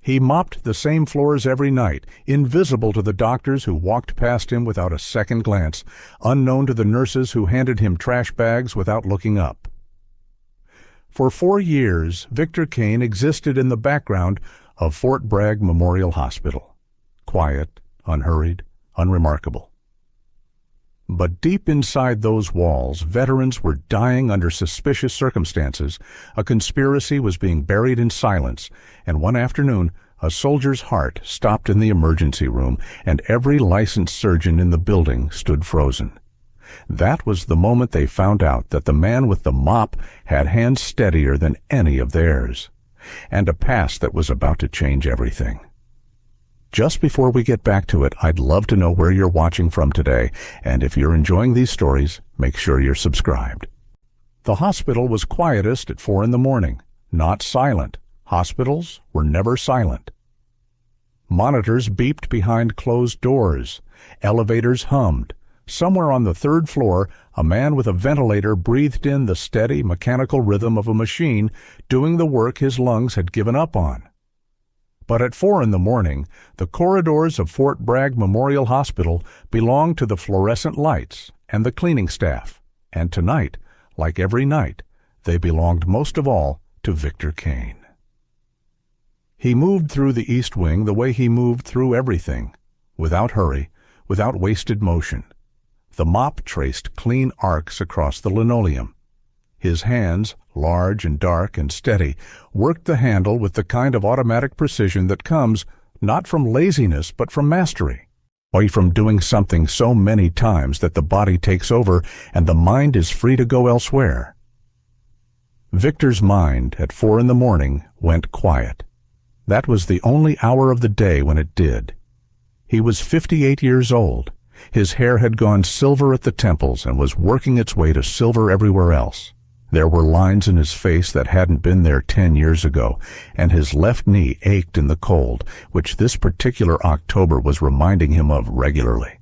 He mopped the same floors every night, invisible to the doctors who walked past him without a second glance, unknown to the nurses who handed him trash bags without looking up. For 4 years, Victor Kane existed in the background of Fort Bragg Memorial Hospital. Quiet, unhurried, unremarkable. But deep inside those walls, veterans were dying under suspicious circumstances, a conspiracy was being buried in silence, and one afternoon, a soldier's heart stopped in the emergency room, and every licensed surgeon in the building stood frozen. That was the moment they found out that the man with the mop had hands steadier than any of theirs, and a past that was about to change everything. Just before we get back to it, I'd love to know where you're watching from today, and if you're enjoying these stories, make sure you're subscribed. The hospital was quietest at 4 a.m, not silent. Hospitals were never silent. Monitors beeped behind closed doors. Elevators hummed. Somewhere on the 3rd floor, a man with a ventilator breathed in the steady, mechanical rhythm of a machine doing the work his lungs had given up on. But at 4 a.m, the corridors of Fort Bragg Memorial Hospital belonged to the fluorescent lights and the cleaning staff, and tonight, like every night, they belonged most of all to Victor Kane. He moved through the East Wing the way he moved through everything, without hurry, without wasted motion. The mop traced clean arcs across the linoleum. His hands, large and dark and steady, worked the handle with the kind of automatic precision that comes not from laziness but from mastery, or from doing something so many times that the body takes over and the mind is free to go elsewhere. Victor's mind at 4 a.m. went quiet. That was the only hour of the day when it did. He was 58 years old. His hair had gone silver at the temples and was working its way to silver everywhere else. There were lines in his face that hadn't been there 10 years ago, and his left knee ached in the cold, which this particular October was reminding him of regularly.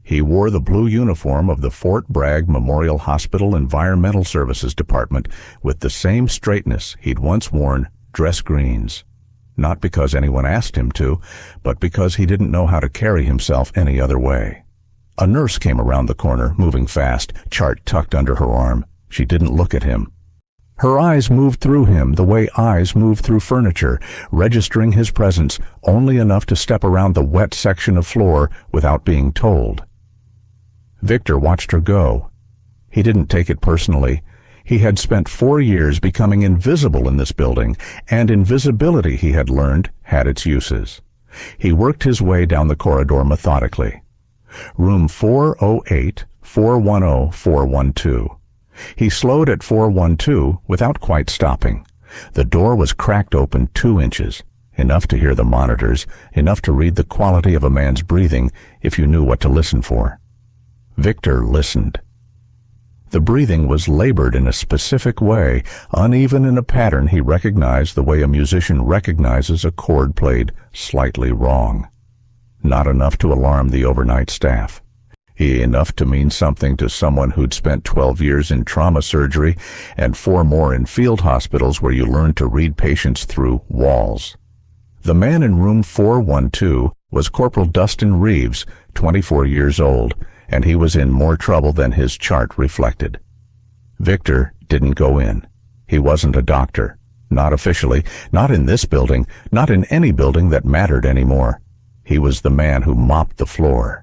He wore the blue uniform of the Fort Bragg Memorial Hospital Environmental Services Department with the same straightness he'd once worn dress greens. Not because anyone asked him to, but because he didn't know how to carry himself any other way. A nurse came around the corner, moving fast, chart tucked under her arm. She didn't look at him. Her eyes moved through him the way eyes move through furniture, registering his presence only enough to step around the wet section of floor without being told. Victor watched her go. He didn't take it personally. He had spent 4 years becoming invisible in this building, and invisibility, he had learned, had its uses. He worked his way down the corridor methodically. Room 408, 410, 412. He slowed at 412 without quite stopping. The door was cracked open 2 inches, enough to hear the monitors, enough to read the quality of a man's breathing if you knew what to listen for. Victor listened. The breathing was labored in a specific way, uneven in a pattern he recognized the way a musician recognizes a chord played slightly wrong. Not enough to alarm the overnight staff. Enough to mean something to someone who'd spent 12 years in trauma surgery and 4 more in field hospitals where you learn to read patients through walls. The man in room 412 was Corporal Dustin Reeves, 24 years old, and he was in more trouble than his chart reflected. Victor didn't go in. He wasn't a doctor. Not officially, not in this building, not in any building that mattered anymore. He was the man who mopped the floor.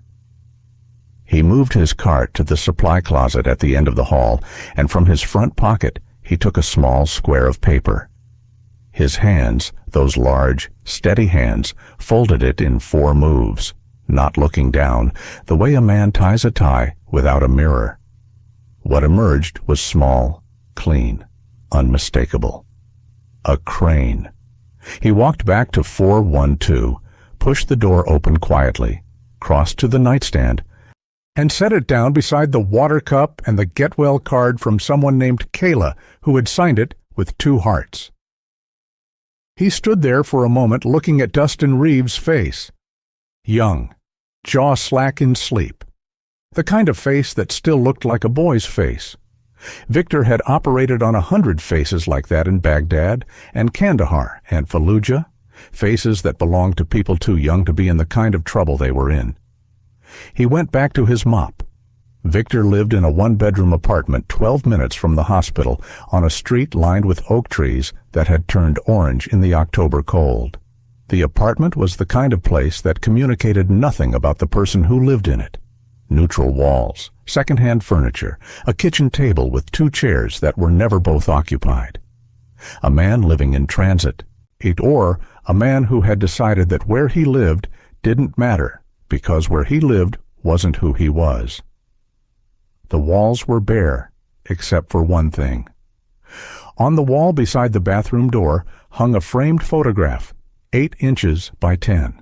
He moved his cart to the supply closet at the end of the hall, and from his front pocket he took a small square of paper. His hands, those large, steady hands, folded it in 4 moves, not looking down, the way a man ties a tie without a mirror. What emerged was small, clean, unmistakable. A crane. He walked back to 412, pushed the door open quietly, crossed to the nightstand, and set it down beside the water cup and the get-well card from someone named Kayla, who had signed it with 2 hearts. He stood there for a moment looking at Dustin Reeves' face. Young, jaw slack in sleep. The kind of face that still looked like a boy's face. Victor had operated on 100 faces like that in Baghdad and Kandahar and Fallujah, faces that belonged to people too young to be in the kind of trouble they were in. He went back to his mop. Victor lived in a one-bedroom apartment 12 minutes from the hospital on a street lined with oak trees that had turned orange in the October cold. The apartment was the kind of place that communicated nothing about the person who lived in it. Neutral walls, second-hand furniture, a kitchen table with 2 chairs that were never both occupied. A man living in transit, or a man who had decided that where he lived didn't matter because where he lived wasn't who he was. The walls were bare, except for one thing. On the wall beside the bathroom door hung a framed photograph, 8 inches by 10.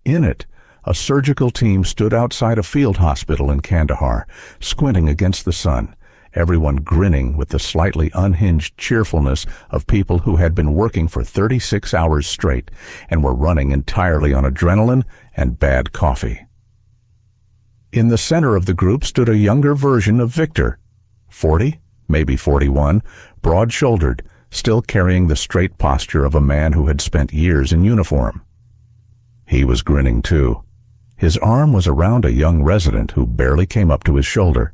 In it, a surgical team stood outside a field hospital in Kandahar, squinting against the sun, everyone grinning with the slightly unhinged cheerfulness of people who had been working for 36 hours straight and were running entirely on adrenaline and bad coffee. In the center of the group stood a younger version of Victor, 40, maybe 41, broad-shouldered, still carrying the straight posture of a man who had spent years in uniform. He was grinning too. His arm was around a young resident who barely came up to his shoulder.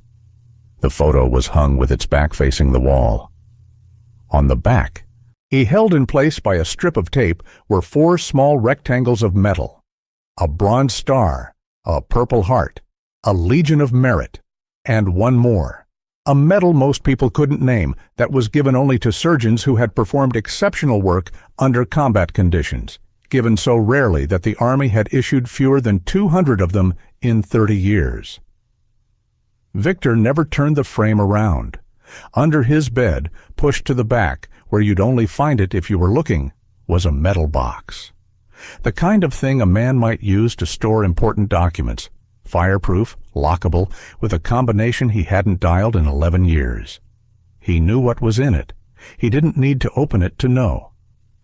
The photo was hung with its back facing the wall. On the back, held in place by a strip of tape, were 4 small rectangles of metal, a bronze star, a purple heart, a Legion of Merit, and one more, a medal most people couldn't name that was given only to surgeons who had performed exceptional work under combat conditions, given so rarely that the Army had issued fewer than 200 of them in 30 years. Victor never turned the frame around. Under his bed, pushed to the back, where you'd only find it if you were looking, was a metal box. The kind of thing a man might use to store important documents, fireproof, lockable, with a combination he hadn't dialed in 11 years. He knew what was in it. He didn't need to open it to know.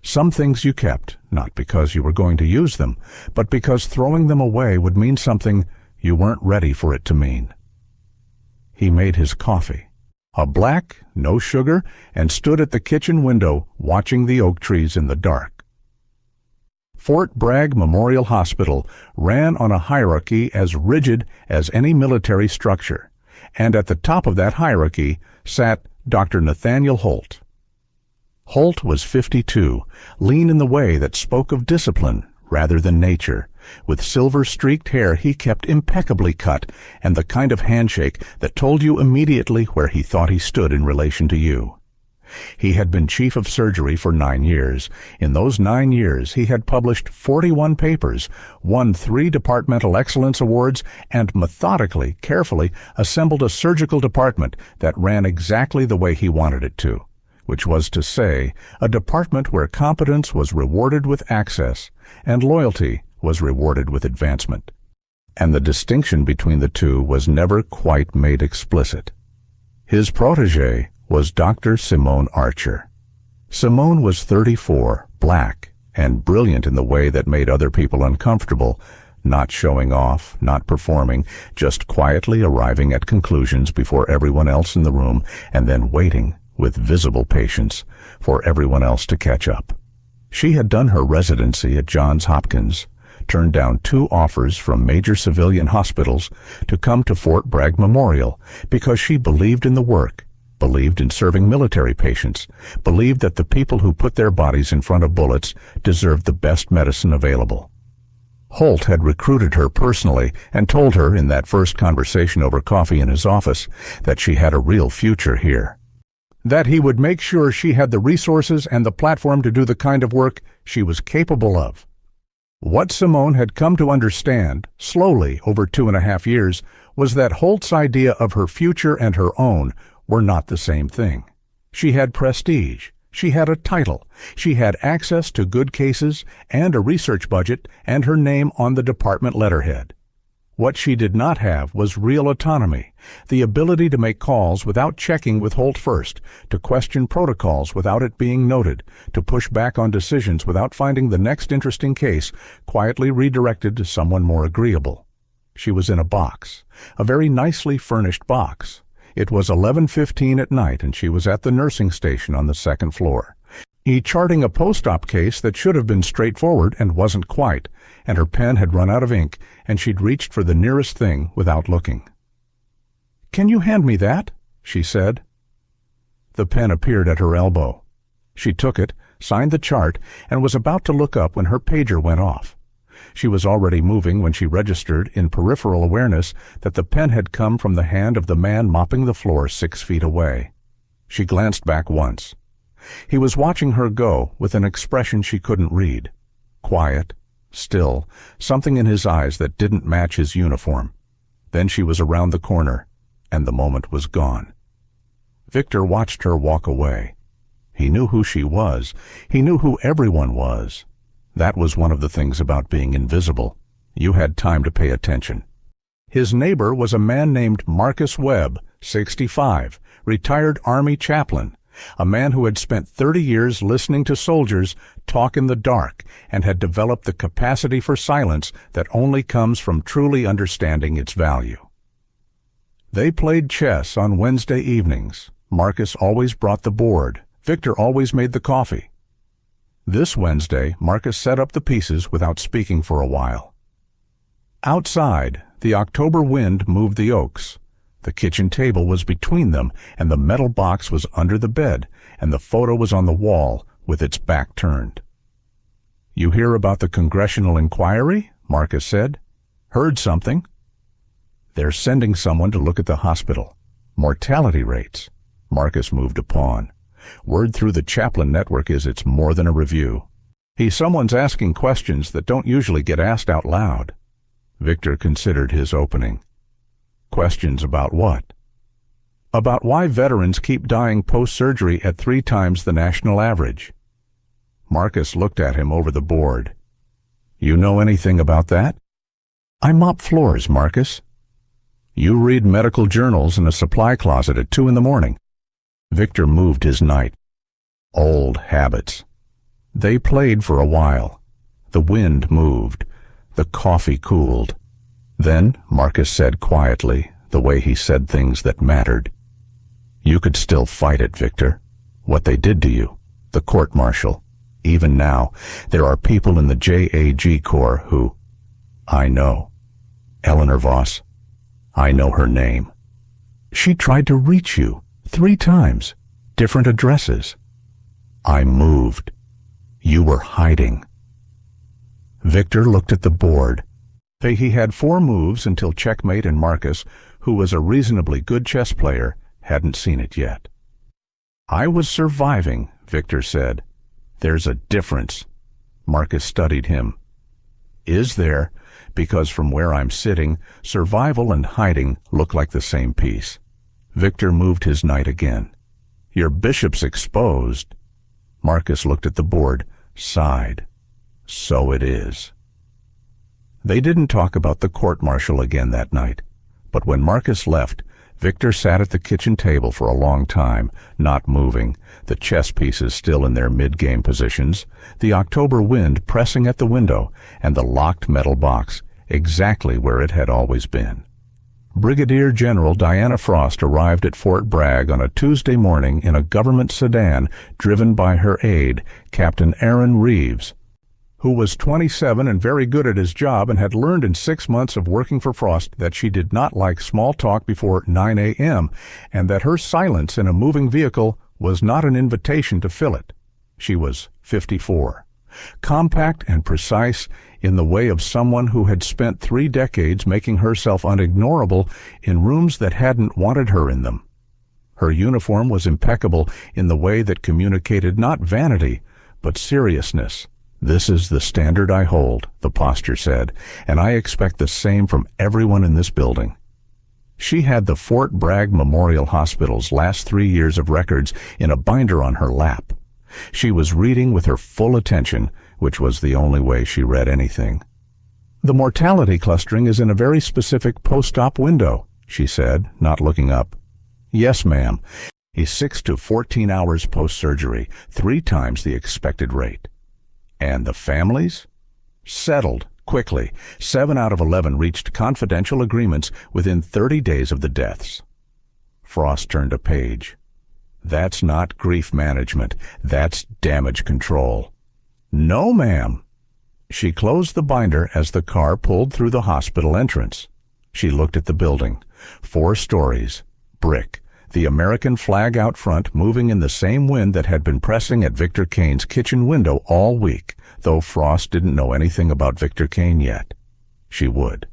Some things you kept, not because you were going to use them, but because throwing them away would mean something you weren't ready for it to mean. He made his coffee, a black, no sugar, and stood at the kitchen window watching the oak trees in the dark. Fort Bragg Memorial Hospital ran on a hierarchy as rigid as any military structure, and at the top of that hierarchy sat Dr. Nathaniel Holt. Holt was 52, lean in the way that spoke of discipline rather than nature. With silver-streaked hair he kept impeccably cut, and the kind of handshake that told you immediately where he thought he stood in relation to you. He had been chief of surgery for 9 years. In those 9 years he had published 41 papers, won 3 departmental excellence awards, and methodically, carefully assembled a surgical department that ran exactly the way he wanted it to, which was to say, a department where competence was rewarded with access and loyalty was rewarded with advancement. And the distinction between the two was never quite made explicit. His protégé was Dr. Simone Archer. Simone was 34, black, and brilliant in the way that made other people uncomfortable, not showing off, not performing, just quietly arriving at conclusions before everyone else in the room, and then waiting, with visible patience, for everyone else to catch up. She had done her residency at Johns Hopkins, turned down 2 offers from major civilian hospitals to come to Fort Bragg Memorial because she believed in the work, believed in serving military patients, believed that the people who put their bodies in front of bullets deserved the best medicine available. Holt had recruited her personally and told her in that first conversation over coffee in his office that she had a real future here, that he would make sure she had the resources and the platform to do the kind of work she was capable of. What Simone had come to understand, slowly over 2.5 years, was that Holt's idea of her future and her own were not the same thing. She had prestige, she had a title, she had access to good cases and a research budget and her name on the department letterhead. What she did not have was real autonomy, the ability to make calls without checking with Holt first, to question protocols without it being noted, to push back on decisions without finding the next interesting case quietly redirected to someone more agreeable. She was in a box, a very nicely furnished box. It was 11:15 at night and she was at the nursing station on the 2nd floor. charting a post-op case that should have been straightforward and wasn't quite, and her pen had run out of ink, and she'd reached for the nearest thing without looking. "Can you hand me that?" she said. The pen appeared at her elbow. She took it, signed the chart, and was about to look up when her pager went off. She was already moving when she registered in peripheral awareness that the pen had come from the hand of the man mopping the floor 6 feet away. She glanced back once. He was watching her go with an expression she couldn't read. Quiet, still, something in his eyes that didn't match his uniform. Then she was around the corner, and the moment was gone. Victor watched her walk away. He knew who she was. He knew who everyone was. That was one of the things about being invisible. You had time to pay attention. His neighbor was a man named Marcus Webb, 65, retired Army chaplain, a man who had spent 30 years listening to soldiers talk in the dark and had developed the capacity for silence that only comes from truly understanding its value. They played chess on Wednesday evenings. Marcus always brought the board. Victor always made the coffee. This Wednesday, Marcus set up the pieces without speaking for a while. Outside, the October wind moved the oaks. The kitchen table was between them, and the metal box was under the bed, and the photo was on the wall with its back turned. "You hear about the congressional inquiry?" Marcus said. "Heard something?" "They're sending someone to look at the hospital. Mortality rates." Marcus moved a pawn. "Word through the chaplain network is it's more than a review." Someone's asking questions that don't usually get asked out loud. Victor considered his opening. Questions about what? About why veterans keep dying post-surgery at 3 times the national average. Marcus looked at him over the board. "You know anything about that?" "I mop floors, Marcus." "You read medical journals in a supply closet at 2 in the morning." Victor moved his knight. Old habits. They played for a while. The wind moved. The coffee cooled. Then Marcus said quietly, the way he said things that mattered, "You could still fight it, Victor. What they did to you, the court-martial. Even now, there are people in the JAG Corps who—" "I know. Eleanor Voss. I know her name. She tried to reach you 3 times, different addresses. I moved. You were hiding." Victor looked at the board. He had 4 moves until checkmate, and Marcus, who was a reasonably good chess player, hadn't seen it yet. "I was surviving," Victor said. "There's a difference." Marcus studied him. "Is there? Because from where I'm sitting, survival and hiding look like the same piece." Victor moved his knight again. "Your bishop's exposed." Marcus looked at the board, sighed. "So it is." They didn't talk about the court-martial again that night, but when Marcus left, Victor sat at the kitchen table for a long time, not moving, the chess pieces still in their mid-game positions, the October wind pressing at the window, and the locked metal box exactly where it had always been. Brigadier General Diana Frost arrived at Fort Bragg on a Tuesday morning in a government sedan driven by her aide, Captain Aaron Reeves, who was 27 and very good at his job and had learned in 6 months of working for Frost that she did not like small talk before 9 a.m. and that her silence in a moving vehicle was not an invitation to fill it. She was 54, compact and precise in the way of someone who had spent 3 decades making herself unignorable in rooms that hadn't wanted her in them. Her uniform was impeccable in the way that communicated not vanity, but seriousness. "This is the standard I hold," the posture said, "and I expect the same from everyone in this building." She had the Fort Bragg Memorial Hospital's last 3 years of records in a binder on her lap. She was reading with her full attention, which was the only way she read anything. "The mortality clustering is in a very specific post-op window," she said, not looking up. "Yes, ma'am. He's 6 to 14 hours post-surgery, 3 times the expected rate." "And the families?" "Settled, quickly. 7 out of 11 reached confidential agreements within 30 days of the deaths." Frost turned a page. That's not grief management. That's damage control. No, ma'am. She closed the binder as the car pulled through the hospital entrance. She looked at the building. 4 stories. Brick. The American flag out front moving in the same wind that had been pressing at Victor Kane's kitchen window all week, though Frost didn't know anything about Victor Kane yet. She would.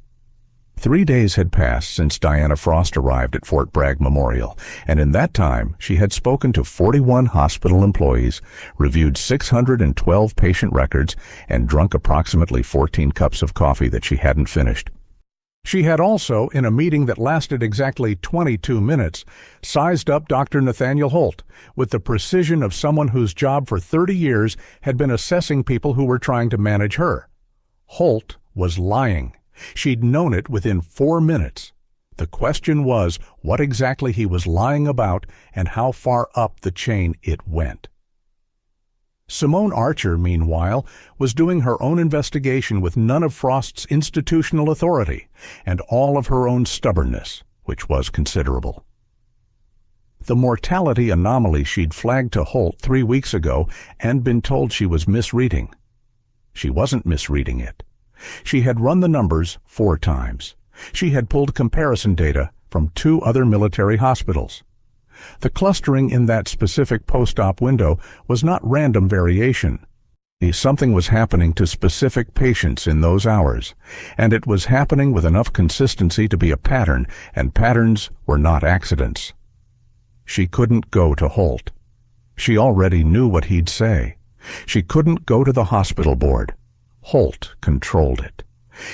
3 days had passed since Diana Frost arrived at Fort Bragg Memorial, and in that time she had spoken to 41 hospital employees, reviewed 612 patient records, and drunk approximately 14 cups of coffee that she hadn't finished. She had also, in a meeting that lasted exactly 22 minutes, sized up Dr. Nathaniel Holt with the precision of someone whose job for 30 years had been assessing people who were trying to manage her. Holt was lying. She'd known it within 4 minutes. The question was what exactly he was lying about and how far up the chain it went. Simone Archer, meanwhile, was doing her own investigation with none of Frost's institutional authority and all of her own stubbornness, which was considerable. The mortality anomaly she'd flagged to Holt 3 weeks ago and been told she was misreading. She wasn't misreading it. She had run the numbers 4 times. She had pulled comparison data from 2 other military hospitals. The clustering in that specific post-op window was not random variation. Something was happening to specific patients in those hours, and it was happening with enough consistency to be a pattern, and patterns were not accidents. She couldn't go to Holt. She already knew what he'd say. She couldn't go to the hospital board. Holt controlled it.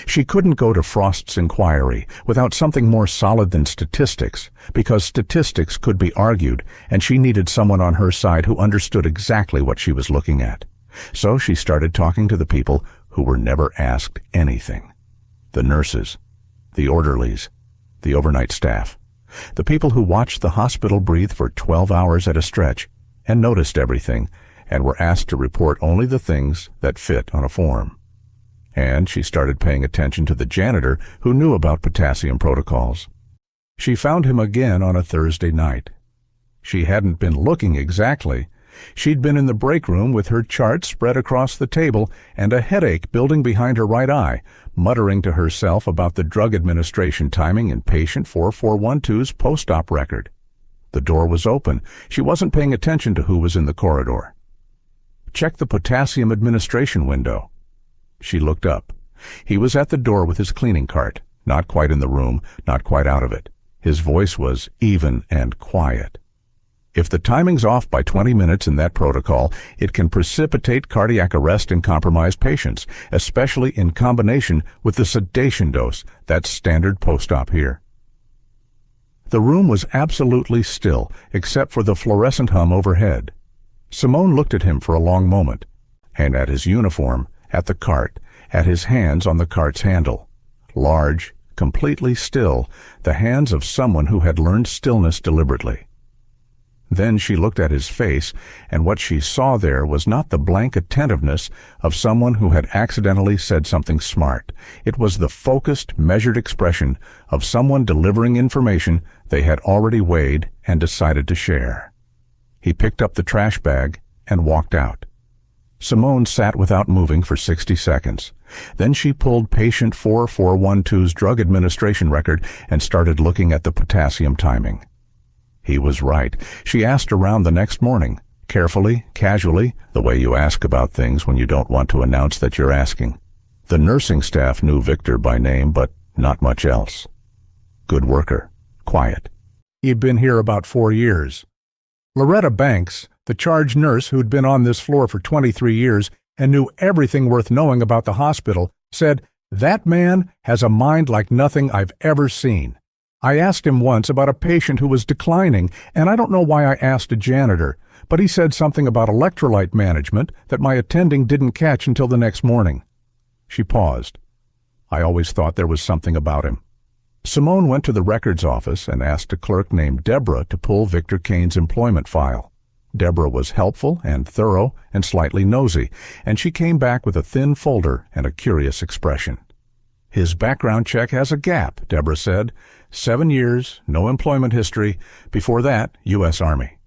She couldn't go to Frost's inquiry without something more solid than statistics, because statistics could be argued, and she needed someone on her side who understood exactly what she was looking at. So she started talking to the people who were never asked anything. The nurses, the orderlies, the overnight staff, the people who watched the hospital breathe for 12 hours at a stretch and noticed everything and were asked to report only the things that fit on a form. And she started paying attention to the janitor who knew about potassium protocols. She found him again on a Thursday night. She hadn't been looking exactly. She'd been in the break room with her chart spread across the table and a headache building behind her right eye, muttering to herself about the drug administration timing in patient 4412's post-op record. The door was open. She wasn't paying attention to who was in the corridor. Check the potassium administration window. She looked up. He was at the door with his cleaning cart, not quite in the room, not quite out of it. His voice was even and quiet. If the timing's off by 20 minutes in that protocol, it can precipitate cardiac arrest in compromised patients, especially in combination with the sedation dose that's standard post-op here. The room was absolutely still, except for the fluorescent hum overhead. Simone looked at him for a long moment, and at his uniform, at the cart, at his hands on the cart's handle. Large, completely still, the hands of someone who had learned stillness deliberately. Then she looked at his face, and what she saw there was not the blank attentiveness of someone who had accidentally said something smart. It was the focused, measured expression of someone delivering information they had already weighed and decided to share. He picked up the trash bag and walked out. Simone sat without moving for 60 seconds. Then she pulled patient 4412's drug administration record and started looking at the potassium timing. He was right. She asked around the next morning, carefully, casually, the way you ask about things when you don't want to announce that you're asking. The nursing staff knew Victor by name, but not much else. Good worker. Quiet. He'd been here about 4 years. Loretta Banks, the charge nurse who'd been on this floor for 23 years and knew everything worth knowing about the hospital, said, "That man has a mind like nothing I've ever seen. I asked him once about a patient who was declining, and I don't know why I asked a janitor, but he said something about electrolyte management that my attending didn't catch until the next morning." She paused. I always thought there was something about him. Simone went to the records office and asked a clerk named Deborah to pull Victor Kane's employment file. Deborah was helpful and thorough and slightly nosy, and she came back with a thin folder and a curious expression. "His background check has a gap," Deborah said. 7 years, no employment history. Before that, U.S. Army.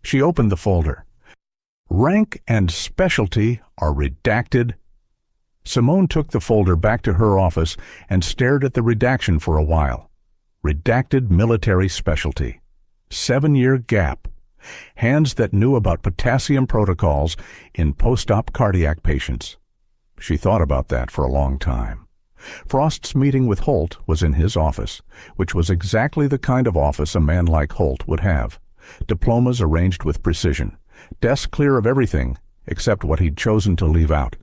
She opened the folder. Rank and specialty are redacted. Simone took the folder back to her office and stared at the redaction for a while. Redacted military specialty. 7-year gap. Hands that knew about potassium protocols in post-op cardiac patients. She thought about that for a long time. Frost's meeting with Holt was in his office, which was exactly the kind of office a man like Holt would have. Diplomas arranged with precision. Desk clear of everything except what he'd chosen to leave out.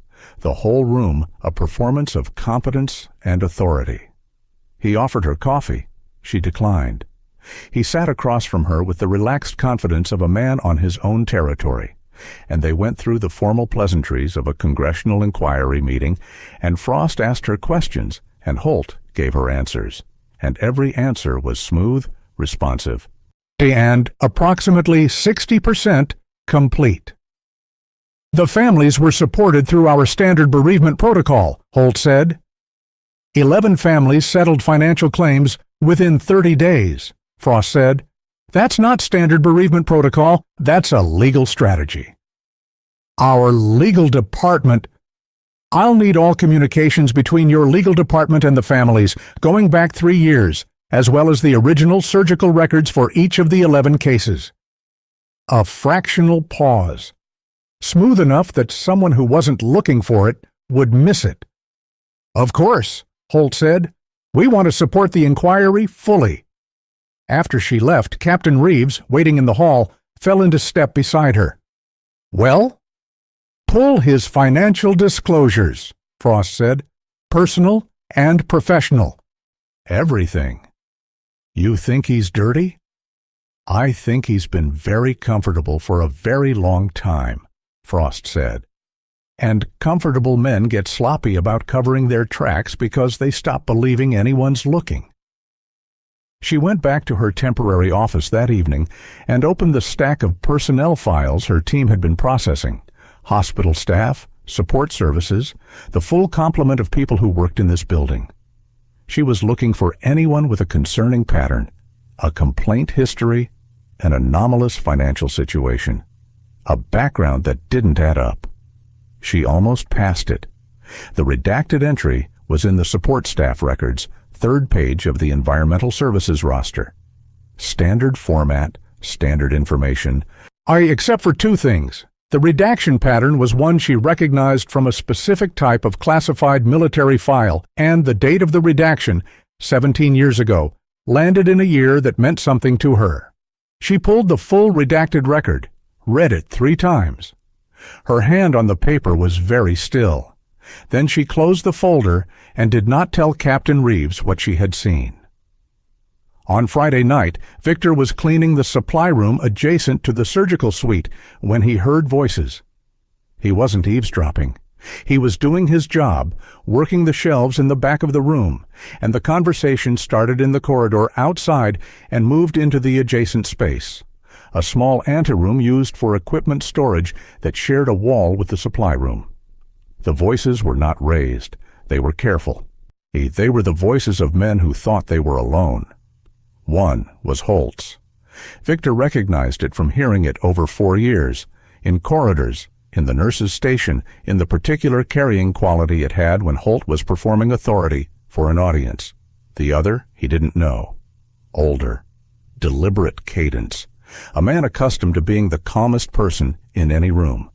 The whole room a performance of competence and authority. He offered her coffee. She declined. He sat across from her with the relaxed confidence of a man on his own territory, and they went through the formal pleasantries of a congressional inquiry meeting, and Frost asked her questions, and Holt gave her answers, and every answer was smooth, responsive, and approximately 60% complete. The families were supported through our standard bereavement protocol, Holt said. 11 families settled financial claims within 30 days, Frost said. That's not standard bereavement protocol, that's a legal strategy. Our legal department. I'll need all communications between your legal department and the families, going back 3 years, as well as the original surgical records for each of the 11 cases. A fractional pause. Smooth enough that someone who wasn't looking for it would miss it. Of course, Holt said. We want to support the inquiry fully. After she left, Captain Reeves, waiting in the hall, fell into step beside her. Well? Pull his financial disclosures, Frost said. Personal and professional. Everything. You think he's dirty? I think he's been very comfortable for a very long time, Frost said. And comfortable men get sloppy about covering their tracks because they stop believing anyone's looking. She went back to her temporary office that evening and opened the stack of personnel files her team had been processing. Hospital staff, support services, the full complement of people who worked in this building. She was looking for anyone with a concerning pattern, a complaint history, an anomalous financial situation, a background that didn't add up. She almost passed it. The redacted entry was in the support staff records, 3rd page of the environmental services roster. Standard format, standard information. Except for 2 things. The redaction pattern was one she recognized from a specific type of classified military file, and the date of the redaction, 17 years ago, landed in a year that meant something to her. She pulled the full redacted record, read it 3 times. Her hand on the paper was very still. Then she closed the folder and did not tell Captain Reeves what she had seen. On Friday night, Victor was cleaning the supply room adjacent to the surgical suite when he heard voices. He wasn't eavesdropping. He was doing his job, working the shelves in the back of the room, and the conversation started in the corridor outside and moved into the adjacent space, a small anteroom used for equipment storage that shared a wall with the supply room. The voices were not raised. They were careful. They were the voices of men who thought they were alone. One was Holt's. Victor recognized it from hearing it over 4 years, in corridors, in the nurse's station, in the particular carrying quality it had when Holt was performing authority for an audience. The other he didn't know. Older. Deliberate cadence. A man accustomed to being the calmest person in any room.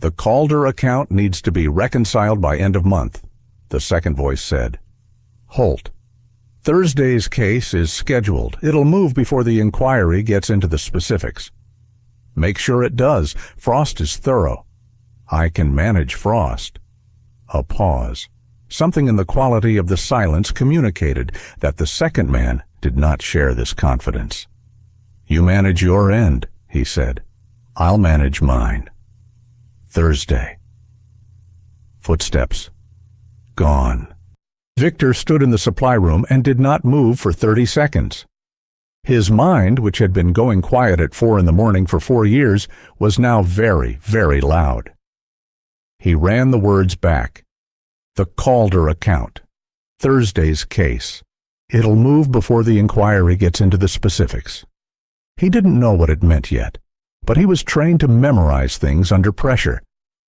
The Calder account needs to be reconciled by end of month, the second voice said. Holt. Thursday's case is scheduled. It'll move before the inquiry gets into the specifics. Make sure it does. Frost is thorough. I can manage Frost. A pause. Something in the quality of the silence communicated that the second man did not share this confidence. You manage your end, he said. I'll manage mine. Thursday. Footsteps. Gone. Victor stood in the supply room and did not move for 30 seconds. His mind, which had been going quiet at 4 in the morning for 4 years, was now very, very loud. He ran the words back. The Calder account. Thursday's case. It'll move before the inquiry gets into the specifics. He didn't know what it meant yet. but he was trained to memorize things under pressure,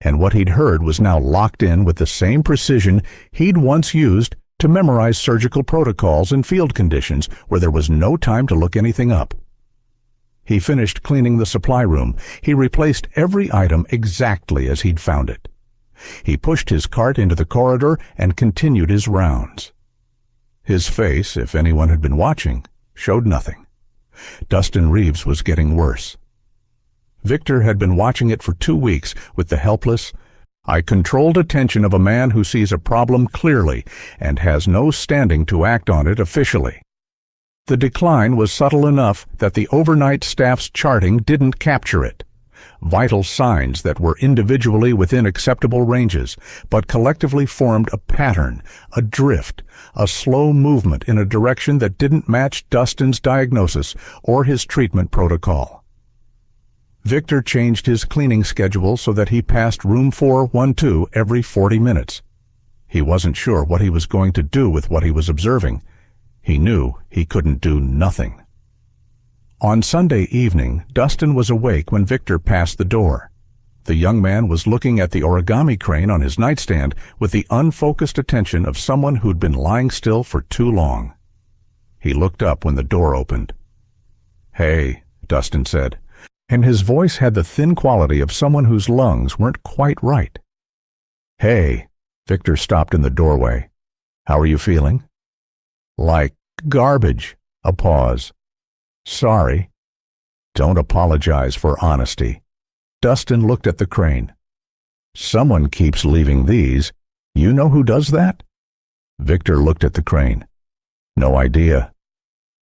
and what he'd heard was now locked in with the same precision he'd once used to memorize surgical protocols in field conditions where there was no time to look anything up. He finished cleaning the supply room. He replaced every item exactly as he'd found it. He pushed his cart into the corridor and continued his rounds. His face, if anyone had been watching, showed nothing. Dustin Reeves was getting worse. Victor had been watching it for 2 weeks with the helpless, controlled attention of a man who sees a problem clearly and has no standing to act on it officially. The decline was subtle enough that the overnight staff's charting didn't capture it. Vital signs that were individually within acceptable ranges, but collectively formed a pattern, a drift, a slow movement in a direction that didn't match Dustin's diagnosis or his treatment protocol. Victor changed his cleaning schedule so that he passed room 412 every 40 minutes. He wasn't sure what he was going to do with what he was observing. He knew he couldn't do nothing. On Sunday evening, Dustin was awake when Victor passed the door. The young man was looking at the origami crane on his nightstand with the unfocused attention of someone who'd been lying still for too long. He looked up when the door opened. "Hey," Dustin said, and his voice had the thin quality of someone whose lungs weren't quite right. "Hey," Victor stopped in the doorway. "How are you feeling?" "Like garbage." A pause. "Sorry." "Don't apologize for honesty." Dustin looked at the crane. "Someone keeps leaving these. You know who does that?" Victor looked at the crane. "No idea."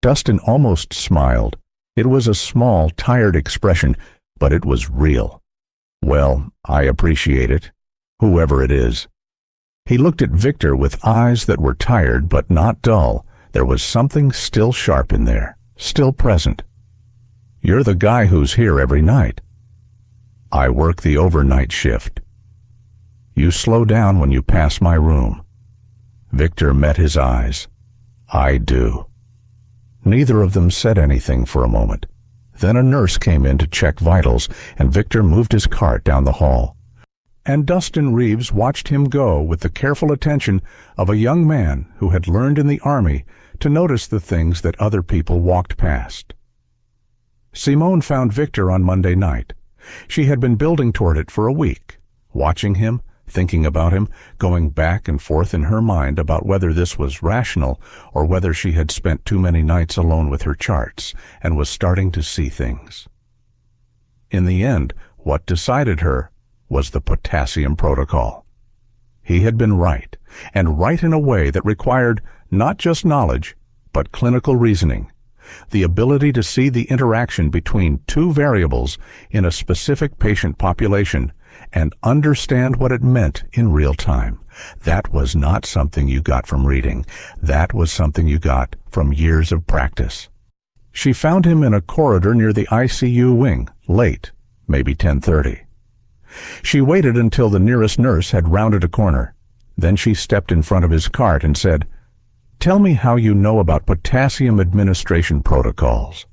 Dustin almost smiled. It was a small, tired expression, but it was real. "Well, I appreciate it, whoever it is." He looked at Victor with eyes that were tired but not dull. There was something still sharp in there, still present. "You're the guy who's here every night." "I work the overnight shift." "You slow down when you pass my room." Victor met his eyes. "I do." Neither of them said anything for a moment. Then a nurse came in to check vitals, and Victor moved his cart down the hall. And Dustin Reeves watched him go with the careful attention of a young man who had learned in the Army to notice the things that other people walked past. Simone found Victor on Monday night. She had been building toward it for a week, watching him, thinking about him, going back and forth in her mind about whether this was rational or whether she had spent too many nights alone with her charts and was starting to see things. In the end, what decided her was the potassium protocol. He had been right, and right in a way that required not just knowledge, but clinical reasoning, the ability to see the interaction between two variables in a specific patient population and understand what it meant in real time. That was not something you got from reading. That was something you got from years of practice. She found him in a corridor near the ICU wing, late, maybe 10:30. She waited until the nearest nurse had rounded a corner. Then she stepped in front of his cart and said, "Tell me how you know about potassium administration protocols."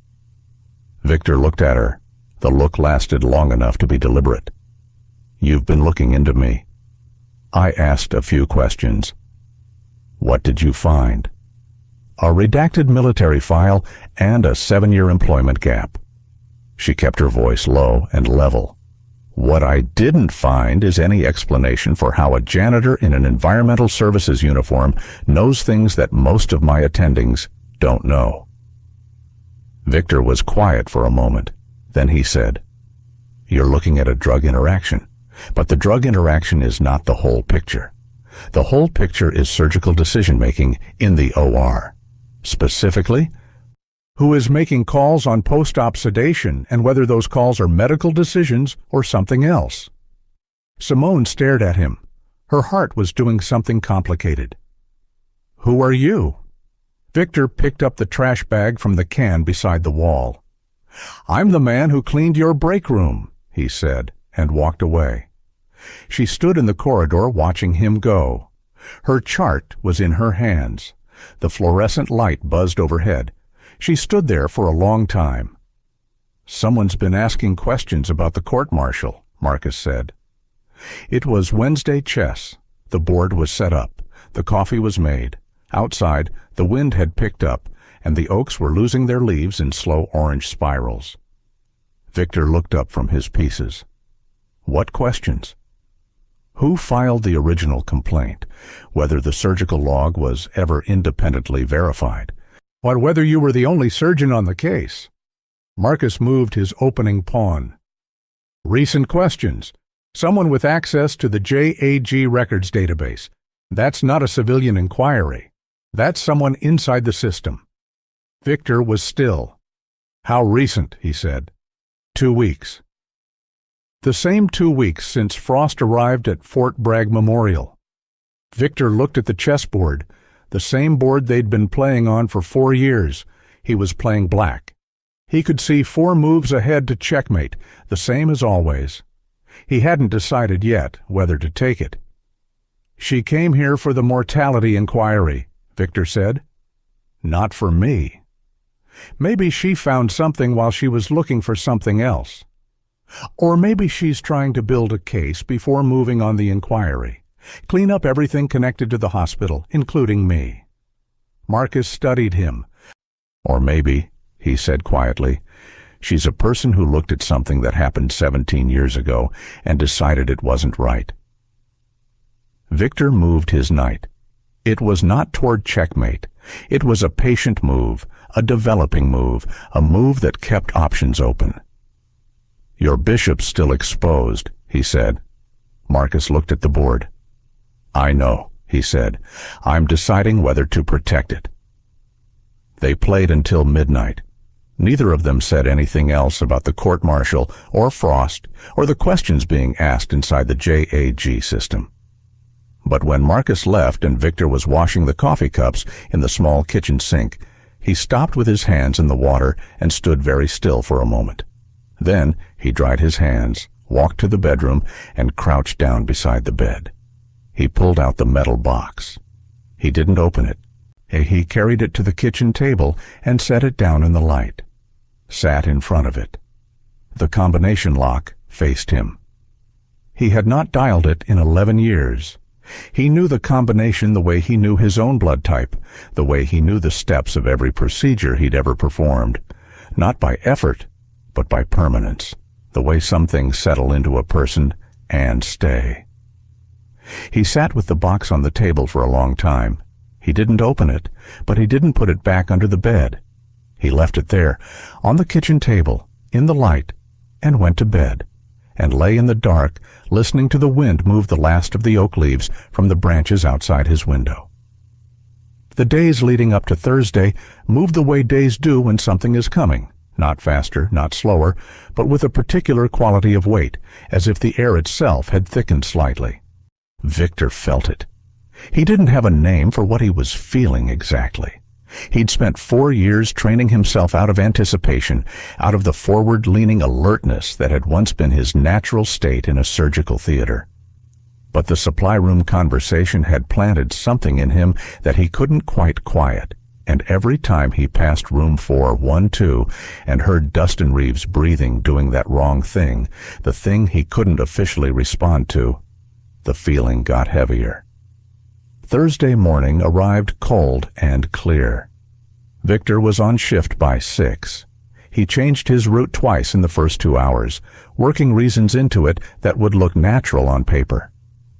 Victor looked at her. The look lasted long enough to be deliberate. "You've been looking into me." I asked a few questions. "What did you find?" "A redacted military file and a 7-year employment gap." She kept her voice low and level. "What I didn't find is any explanation for how a janitor in an environmental services uniform knows things that most of my attendings don't know." Victor was quiet for a moment. Then he said, "You're looking at a drug interaction, but the drug interaction is not the whole picture. The whole picture is surgical decision-making in the OR. Specifically, who is making calls on post-op sedation and whether those calls are medical decisions or something else." Simone stared at him. Her heart was doing something complicated. "Who are you?" Victor picked up the trash bag from the can beside the wall. "I'm the man who cleaned your break room," he said, and walked away. She stood in the corridor watching him go. Her chart was in her hands. The fluorescent light buzzed overhead. She stood there for a long time. "Someone's been asking questions about the court-martial," Marcus said. It was Wednesday chess. The board was set up. The coffee was made. Outside, the wind had picked up, and the oaks were losing their leaves in slow orange spirals. Victor looked up from his pieces. What questions? Who filed the original complaint? Whether the surgical log was ever independently verified? Whether you were the only surgeon on the case? Marcus moved his opening pawn. Recent questions. Someone with access to the JAG records database. That's not a civilian inquiry. That's someone inside the system. Victor was still. How recent, he said. 2 weeks. The same 2 weeks since Frost arrived at Fort Bragg Memorial. Victor looked at the chessboard, the same board they'd been playing on for 4 years. He was playing black. He could see 4 moves ahead to checkmate, the same as always. He hadn't decided yet whether to take it. She came here for the mortality inquiry, Victor said. Not for me. Maybe she found something while she was looking for something else. Or maybe she's trying to build a case before moving on the inquiry. Clean up everything connected to the hospital, including me. Marcus studied him. Or maybe, he said quietly, she's a person who looked at something that happened 17 years ago and decided it wasn't right. Victor moved his knight. It was not toward checkmate. It was a patient move, a developing move, a move that kept options open. Your bishop's still exposed, he said. Marcus looked at the board. I know, he said. I'm deciding whether to protect it. They played until midnight. Neither of them said anything else about the court-martial or Frost or the questions being asked inside the JAG system. But when Marcus left and Victor was washing the coffee cups in the small kitchen sink, he stopped with his hands in the water and stood very still for a moment. Then he dried his hands, walked to the bedroom, and crouched down beside the bed. He pulled out the metal box. He didn't open it. He carried it to the kitchen table and set it down in the light. Sat in front of it. The combination lock faced him. He had not dialed it in 11 years. He knew the combination the way he knew his own blood type, the way he knew the steps of every procedure he'd ever performed. Not by effort, but by permanence, the way some things settle into a person and stay. He sat with the box on the table for a long time. He didn't open it, but he didn't put it back under the bed. He left it there, on the kitchen table, in the light, and went to bed, and lay in the dark, listening to the wind move the last of the oak leaves from the branches outside his window. The days leading up to Thursday moved the way days do when something is coming, not faster, not slower, but with a particular quality of weight, as if the air itself had thickened slightly. Victor felt it. He didn't have a name for what he was feeling exactly. He'd spent 4 years training himself out of anticipation, out of the forward-leaning alertness that had once been his natural state in a surgical theater. But the supply room conversation had planted something in him that he couldn't quite quiet, and every time he passed room 412 and heard Dustin Reeves breathing doing that wrong thing, the thing he couldn't officially respond to, the feeling got heavier. Thursday morning arrived cold and clear. Victor was on shift by 6. He changed his route twice in the first 2 hours, working reasons into it that would look natural on paper.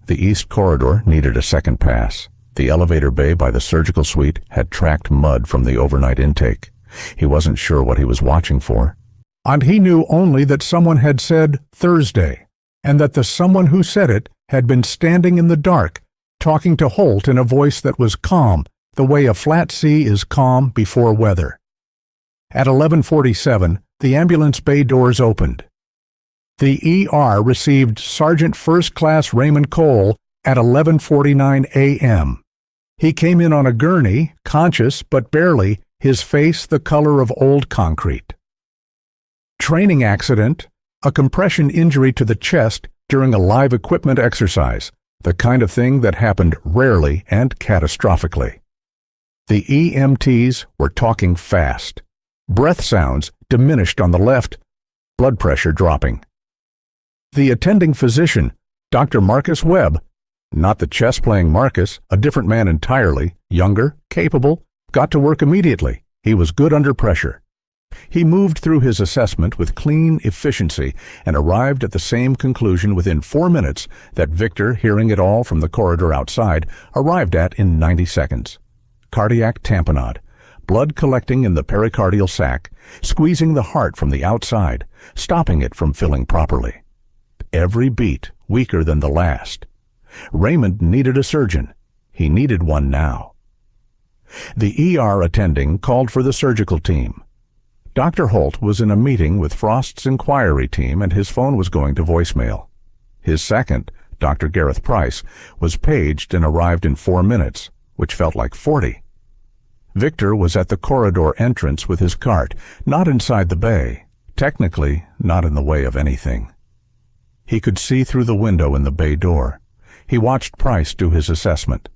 The east corridor needed a second pass. The elevator bay by the surgical suite had tracked mud from the overnight intake. He wasn't sure what he was watching for. And he knew only that someone had said Thursday, and that the someone who said it had been standing in the dark, talking to Holt in a voice that was calm, the way a flat sea is calm before weather. At 11:47, the ambulance bay doors opened. The ER received Sergeant First Class Raymond Cole at 11:49 a.m. He came in on a gurney, conscious but barely, his face the color of old concrete. Training accident, a compression injury to the chest during a live equipment exercise, the kind of thing that happened rarely and catastrophically. The EMTs were talking fast. Breath sounds diminished on the left, blood pressure dropping. The attending physician, Dr. Marcus Webb, not the chess-playing Marcus, a different man entirely, younger, capable, got to work immediately. He was good under pressure. He moved through his assessment with clean efficiency and arrived at the same conclusion within 4 minutes that Victor, hearing it all from the corridor outside, arrived at in 90 seconds. Cardiac tamponade, blood collecting in the pericardial sac, squeezing the heart from the outside, stopping it from filling properly. Every beat weaker than the last. Raymond needed a surgeon. He needed one now. The ER attending called for the surgical team. Dr. Holt was in a meeting with Frost's inquiry team and his phone was going to voicemail. His second, Dr. Gareth Price, was paged and arrived in 4 minutes, which felt like 40. Victor was at the corridor entrance with his cart, not inside the bay, technically not in the way of anything. He could see through the window in the bay door. He watched Price do his assessment.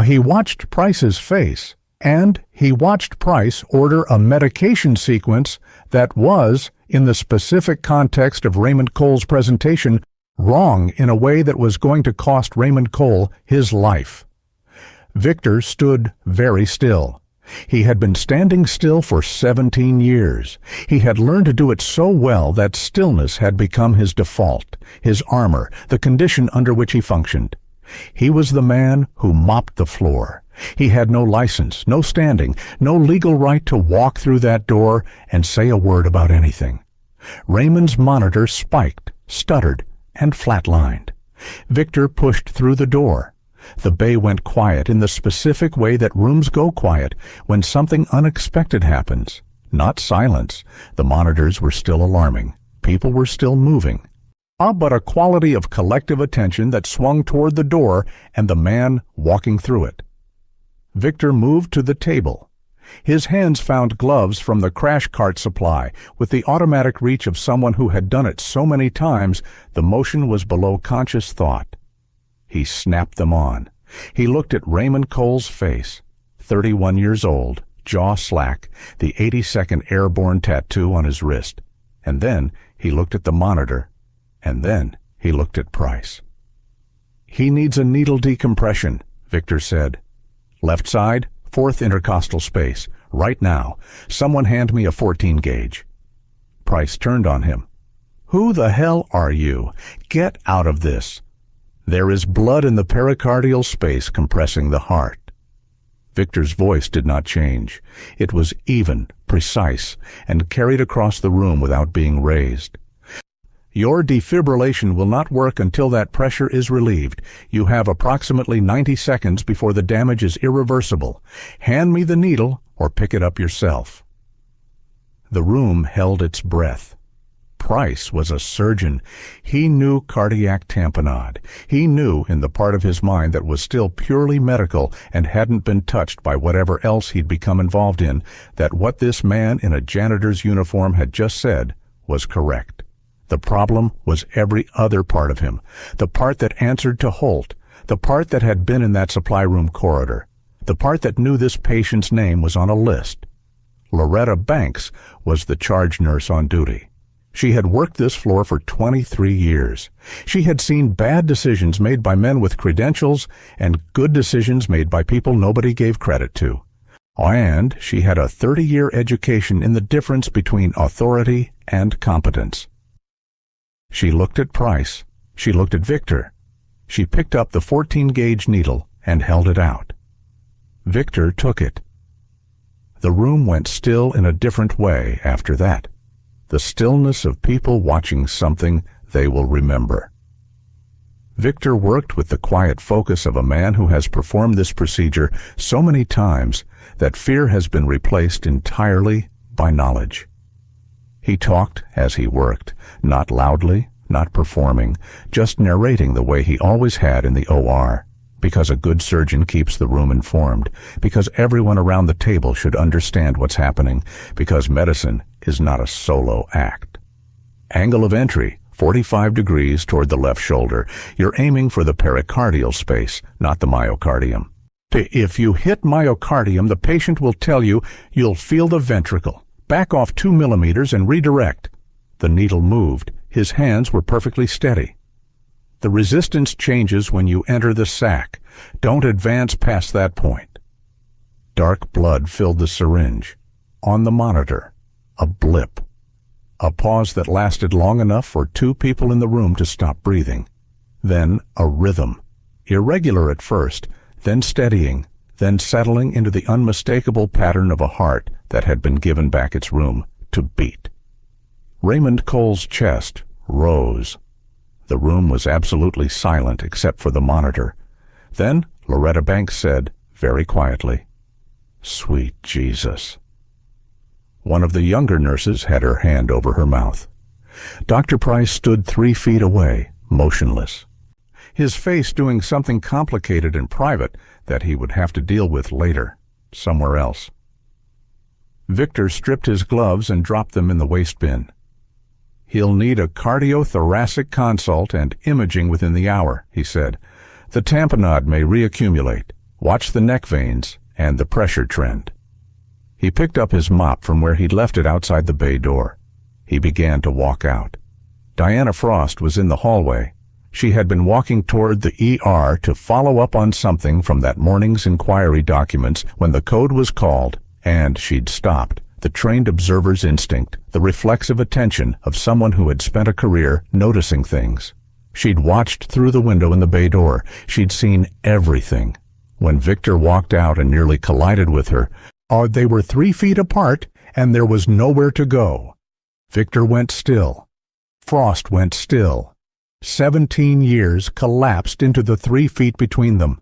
He watched Price's face, and he watched Price order a medication sequence that was, in the specific context of Raymond Cole's presentation, wrong in a way that was going to cost Raymond Cole his life. Victor stood very still. He had been standing still for 17 years. He had learned to do it so well that stillness had become his default, his armor, the condition under which he functioned. He was the man who mopped the floor. He had no license, no standing, no legal right to walk through that door and say a word about anything. Raymond's monitor spiked, stuttered, and flatlined. Victor pushed through the door. The bay went quiet in the specific way that rooms go quiet when something unexpected happens. Not silence. The monitors were still alarming. People were still moving. But a quality of collective attention that swung toward the door and the man walking through it. Victor moved to the table. His hands found gloves from the crash cart supply. With the automatic reach of someone who had done it so many times, the motion was below conscious thought. He snapped them on. He looked at Raymond Cole's face, 31 years old, jaw slack, the 82nd airborne tattoo on his wrist. And then he looked at the monitor. And then he looked at Price. "He needs a needle decompression," Victor said. "Left side, 4th intercostal space. Right now. Someone hand me a 14 gauge. Price turned on him. "Who the hell are you? Get out of this. There is blood in the pericardial space compressing the heart." Victor's voice did not change. It was even, precise, and carried across the room without being raised. "Your defibrillation will not work until that pressure is relieved. You have approximately 90 seconds before the damage is irreversible. Hand me the needle or pick it up yourself." The room held its breath. Price was a surgeon. He knew cardiac tamponade. He knew, in the part of his mind that was still purely medical and hadn't been touched by whatever else he'd become involved in, that what this man in a janitor's uniform had just said was correct. The problem was every other part of him, the part that answered to Holt, the part that had been in that supply room corridor, the part that knew this patient's name was on a list. Loretta Banks was the charge nurse on duty. She had worked this floor for 23 years. She had seen bad decisions made by men with credentials and good decisions made by people nobody gave credit to. And she had a 30-year education in the difference between authority and competence. She looked at Price. She looked at Victor. She picked up the 14-gauge needle and held it out. Victor took it. The room went still in a different way after that. The stillness of people watching something they will remember. Victor worked with the quiet focus of a man who has performed this procedure so many times that fear has been replaced entirely by knowledge. He talked as he worked, not loudly, not performing, just narrating the way he always had in the OR, because a good surgeon keeps the room informed, because everyone around the table should understand what's happening, because medicine is not a solo act. Angle of entry, 45 degrees toward the left shoulder. You're aiming for the pericardial space, not the myocardium. If you hit myocardium, the patient will tell you you'll feel the ventricle. Back off 2 millimeters and redirect. The needle moved. His hands were perfectly steady. The resistance changes when you enter the sac. Don't advance past that point. Dark blood filled the syringe. On the monitor, a blip. A pause that lasted long enough for 2 people in the room to stop breathing. Then a rhythm. Irregular at first, then steadying, then settling into the unmistakable pattern of a heart that had been given back its room to beat. Raymond Cole's chest rose. The room was absolutely silent except for the monitor. Then Loretta Banks said, very quietly, "Sweet Jesus." One of the younger nurses had her hand over her mouth. Dr. Price stood 3 feet away, motionless. His face doing something complicated and private that he would have to deal with later, somewhere else. Victor stripped his gloves and dropped them in the waste bin. "He'll need a cardiothoracic consult and imaging within the hour," he said. "The tamponade may reaccumulate. Watch the neck veins and the pressure trend." He picked up his mop from where he'd left it outside the bay door. He began to walk out. Diana Frost was in the hallway. She had been walking toward the ER to follow up on something from that morning's inquiry documents when the code was called, and she'd stopped. The trained observer's instinct, the reflexive attention of someone who had spent a career noticing things. She'd watched through the window in the bay door. She'd seen everything. When Victor walked out and nearly collided with her, they were 3 feet apart, and there was nowhere to go. Victor went still. Frost went still. 17 years collapsed into the 3 feet between them.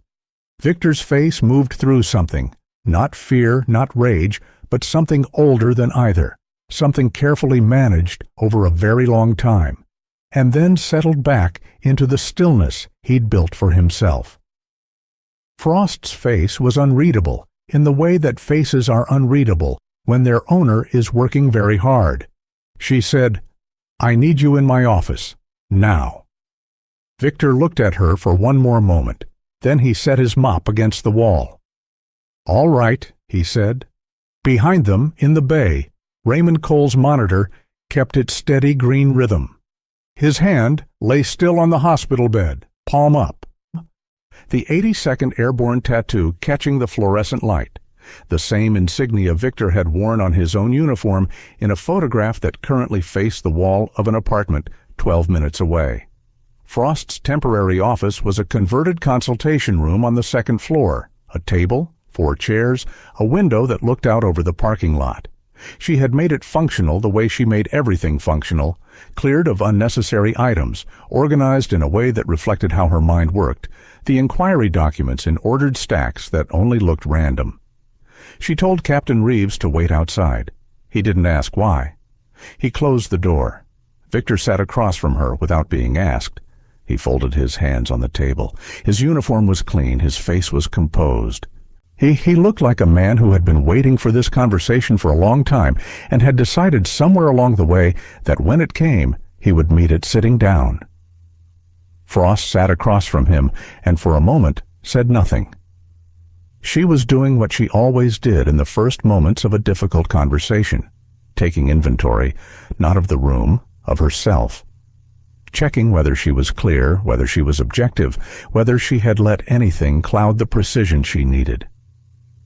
Victor's face moved through something. Not fear, not rage, but something older than either. Something carefully managed over a very long time. And then settled back into the stillness he'd built for himself. Frost's face was unreadable, in the way that faces are unreadable when their owner is working very hard. She said, "I need you in my office, now." Victor looked at her for one more moment. Then he set his mop against the wall. "All right," he said. Behind them, in the bay, Raymond Cole's monitor kept its steady green rhythm. His hand lay still on the hospital bed, palm up. The 82nd Airborne tattoo catching the fluorescent light, the same insignia Victor had worn on his own uniform in a photograph that currently faced the wall of an apartment 12 minutes away. Frost's temporary office was a converted consultation room on the 2nd floor, a table, 4 chairs, a window that looked out over the parking lot. She had made it functional the way she made everything functional, cleared of unnecessary items, organized in a way that reflected how her mind worked, the inquiry documents in ordered stacks that only looked random. She told Captain Reeves to wait outside. He didn't ask why. He closed the door. Victor sat across from her without being asked. He folded his hands on the table. His uniform was clean, his face was composed. He looked like a man who had been waiting for this conversation for a long time and had decided somewhere along the way that when it came, he would meet it sitting down. Frost sat across from him and for a moment said nothing. She was doing what she always did in the first moments of a difficult conversation, taking inventory, not of the room, of herself. Checking whether she was clear, whether she was objective, whether she had let anything cloud the precision she needed.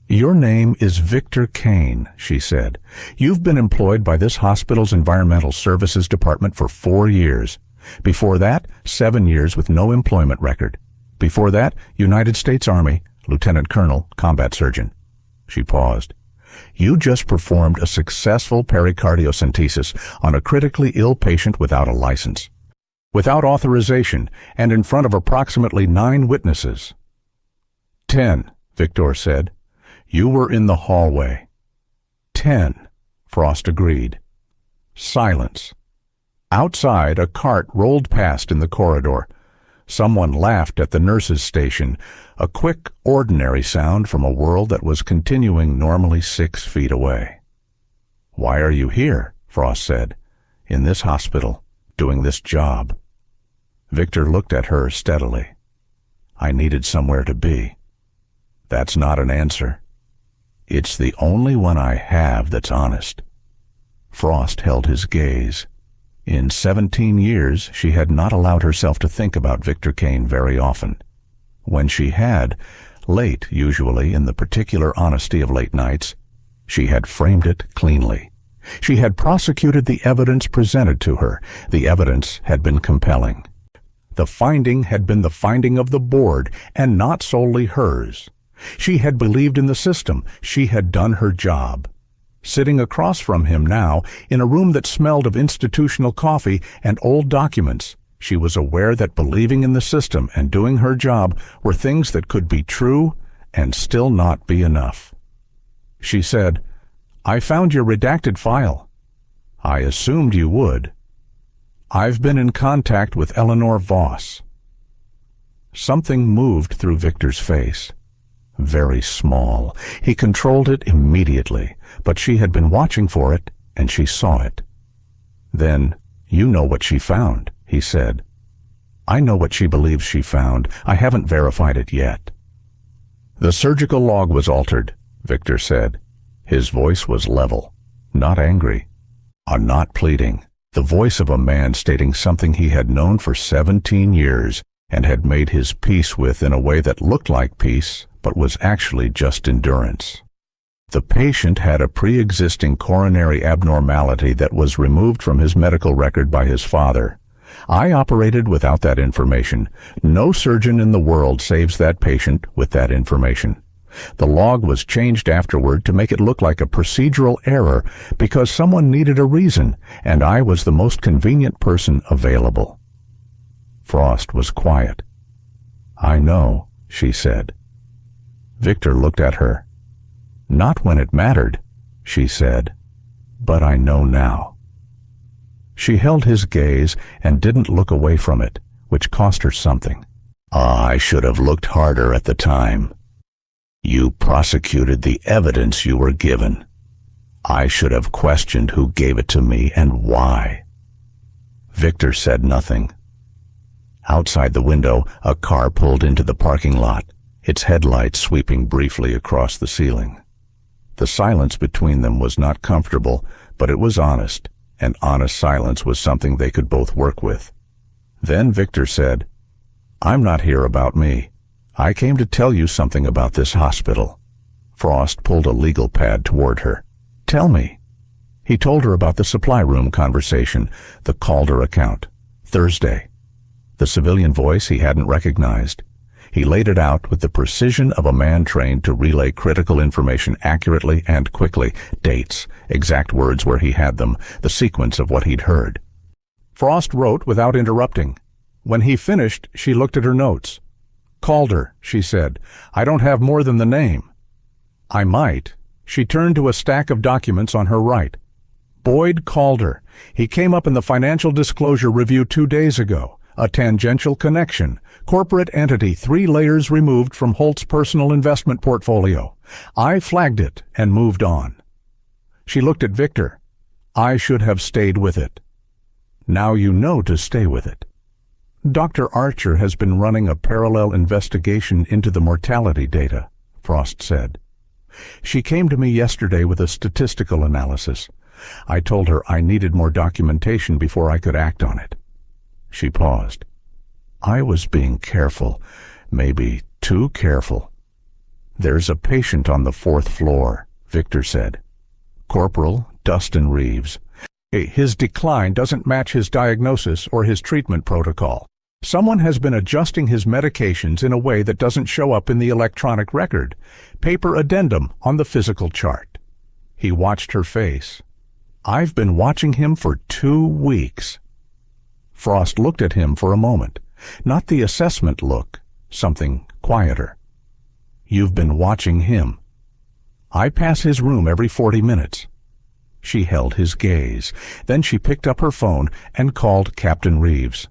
"Your name is Victor Kane," she said. "You've been employed by this hospital's Environmental Services Department for 4 years. Before that, 7 years with no employment record. Before that, United States Army, Lieutenant Colonel, combat surgeon." She paused. "You just performed a successful pericardiocentesis on a critically ill patient without a license, without authorization, and in front of approximately 9 witnesses." 10, Victor said. "You were in the hallway." 10, Frost agreed. Silence. Outside, a cart rolled past in the corridor. Someone laughed at the nurse's station, a quick, ordinary sound from a world that was continuing normally 6 feet away. "Why are you here?" Frost said. "In this hospital, doing this job." Victor looked at her steadily. "I needed somewhere to be." "That's not an answer." "It's the only one I have that's honest." Frost held his gaze. In 17 years, she had not allowed herself to think about Victor Kane very often. When she had, late usually in the particular honesty of late nights, she had framed it cleanly. She had prosecuted the evidence presented to her. The evidence had been compelling. The finding had been the finding of the board, and not solely hers. She had believed in the system. She had done her job. Sitting across from him now, in a room that smelled of institutional coffee and old documents, she was aware that believing in the system and doing her job were things that could be true and still not be enough. She said, "I found your redacted file. I assumed you would. I've been in contact with Eleanor Voss." Something moved through Victor's face. Very small. He controlled it immediately, but she had been watching for it, and she saw it. "Then, you know what she found," he said. "I know what she believes she found. I haven't verified it yet." "The surgical log was altered," Victor said. His voice was level, not angry, not pleading. The voice of a man stating something he had known for 17 years and had made his peace with in a way that looked like peace, but was actually just endurance. The patient had a pre-existing coronary abnormality that was removed from his medical record by his father. I operated without that information. No surgeon in the world saves that patient with that information. The log was changed afterward to make it look like a procedural error because someone needed a reason, and I was the most convenient person available. Frost was quiet. "I know," she said. Victor looked at her. "Not when it mattered," she said, "but I know now." She held his gaze and didn't look away from it, which cost her something. "I should have looked harder at the time. You prosecuted the evidence you were given. I should have questioned who gave it to me and why." Victor said nothing. Outside the window, a car pulled into the parking lot, its headlights sweeping briefly across the ceiling. The silence between them was not comfortable, but it was honest, and honest silence was something they could both work with. Then Victor said, "I'm not here about me. I came to tell you something about this hospital." Frost pulled a legal pad toward her. "Tell me." He told her about the supply room conversation, the Calder account, Thursday. The civilian voice he hadn't recognized. He laid it out with the precision of a man trained to relay critical information accurately and quickly, dates, exact words where he had them, the sequence of what he'd heard. Frost wrote without interrupting. When he finished, she looked at her notes. "Calder," she said. "I don't have more than the name." "I might." She turned to a stack of documents on her right. "Boyd Calder. He came up in the financial disclosure review 2 days ago. A tangential connection. Corporate entity 3 layers removed from Holt's personal investment portfolio. I flagged it and moved on." She looked at Victor. "I should have stayed with it." "Now you know to stay with it." "Dr. Archer has been running a parallel investigation into the mortality data," Frost said. "She came to me yesterday with a statistical analysis. I told her I needed more documentation before I could act on it." She paused. "I was being careful, maybe too careful." "There's a patient on the 4th floor," Victor said. "Corporal Dustin Reeves. His decline doesn't match his diagnosis or his treatment protocol. Someone has been adjusting his medications in a way that doesn't show up in the electronic record. Paper addendum on the physical chart." He watched her face. "I've been watching him for 2 weeks." Frost looked at him for a moment. Not the assessment look, something quieter. "You've been watching him." "I pass his room every 40 minutes. She held his gaze. Then she picked up her phone and called Captain Reeves.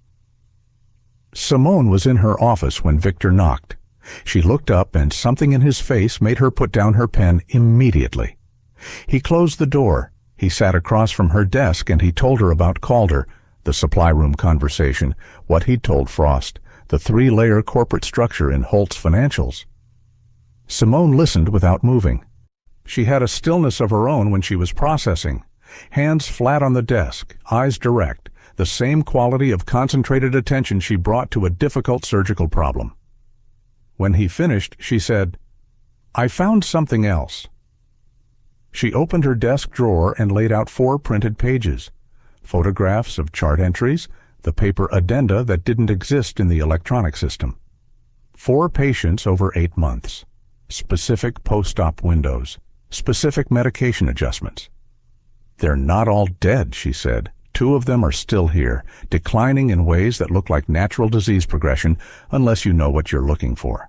Simone was in her office when Victor knocked. She looked up, and something in his face made her put down her pen immediately. He closed the door. He sat across from her desk, and he told her about Calder, the supply room conversation, what he'd told Frost, the 3-layer corporate structure in Holt's financials. Simone listened without moving. She had a stillness of her own when she was processing, hands flat on the desk, eyes direct, the same quality of concentrated attention she brought to a difficult surgical problem. When he finished, she said, "I found something else." She opened her desk drawer and laid out 4 printed pages, photographs of chart entries, the paper addenda that didn't exist in the electronic system. 4 patients over 8 months, specific post-op windows, specific medication adjustments. "They're not all dead," she said. 2 of them are still here, declining in ways that look like natural disease progression unless you know what you're looking for.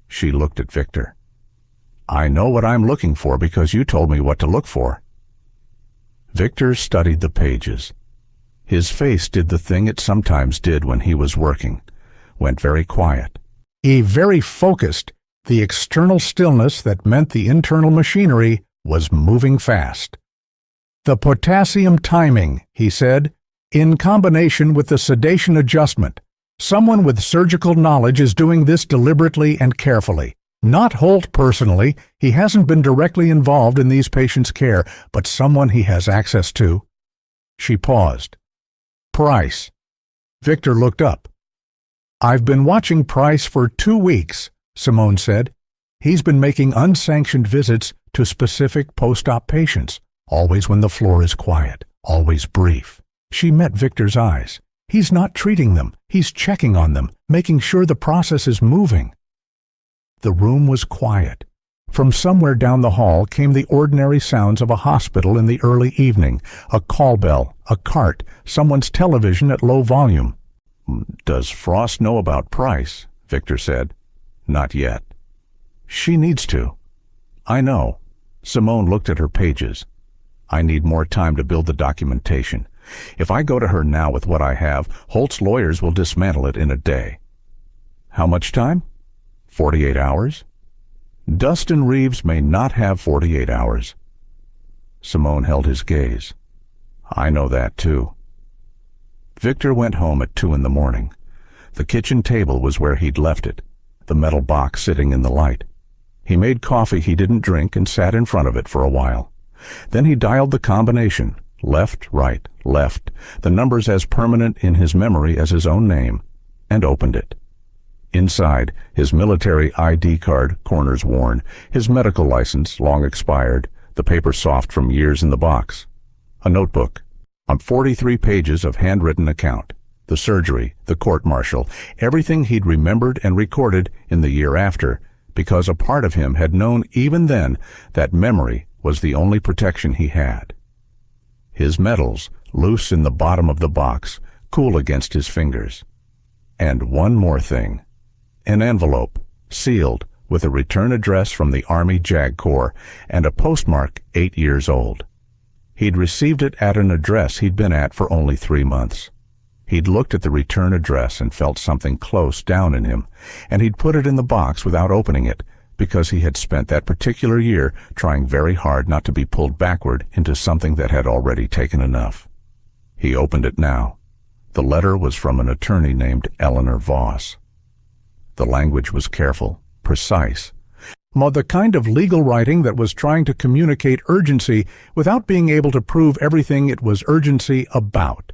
She looked at Victor. "I know what I'm looking for because you told me what to look for." Victor studied the pages. His face did the thing it sometimes did when he was working, went very quiet. Very focused, the external stillness that meant the internal machinery was moving fast. "The potassium timing," he said, "in combination with the sedation adjustment. Someone with surgical knowledge is doing this deliberately and carefully. Not Holt personally, he hasn't been directly involved in these patients' care, but someone he has access to." She paused. "Price." Victor looked up. "I've been watching Price for 2 weeks," Simone said. "He's been making unsanctioned visits to specific post-op patients, always when the floor is quiet, always brief." She met Victor's eyes. He's not treating them, he's checking on them, making sure the process is moving. The room was quiet. From somewhere down the hall came the ordinary sounds of a hospital in the early evening, a call bell, a cart, someone's television at low volume. "Does Frost know about Price?" Victor said. "Not yet." "She needs to." "I know." Simone looked at her pages. "I need more time to build the documentation. If I go to her now with what I have, Holt's lawyers will dismantle it in a day." "How much time?" 48 hours? "Dustin Reeves may not have 48 hours. Simone held his gaze. "I know that, too." Victor went home at 2 in the morning. The kitchen table was where he'd left it, the metal box sitting in the light. He made coffee he didn't drink and sat in front of it for a while. Then he dialed the combination, left, right, left, the numbers as permanent in his memory as his own name, and opened it. Inside, his military ID card, corners worn, his medical license, long expired, the paper soft from years in the box. A notebook, on 43 pages of handwritten account, the surgery, the court-martial, everything he'd remembered and recorded in the year after, because a part of him had known even then that memory was the only protection he had. His medals, loose in the bottom of the box, cool against his fingers. And one more thing. An envelope, sealed, with a return address from the Army JAG Corps and a postmark 8 years old. He'd received it at an address he'd been at for only 3 months. He'd looked at the return address and felt something close down in him, and he'd put it in the box without opening it, because he had spent that particular year trying very hard not to be pulled backward into something that had already taken enough. He opened it now. The letter was from an attorney named Eleanor Voss. The language was careful, precise, the kind of legal writing that was trying to communicate urgency without being able to prove everything it was urgency about.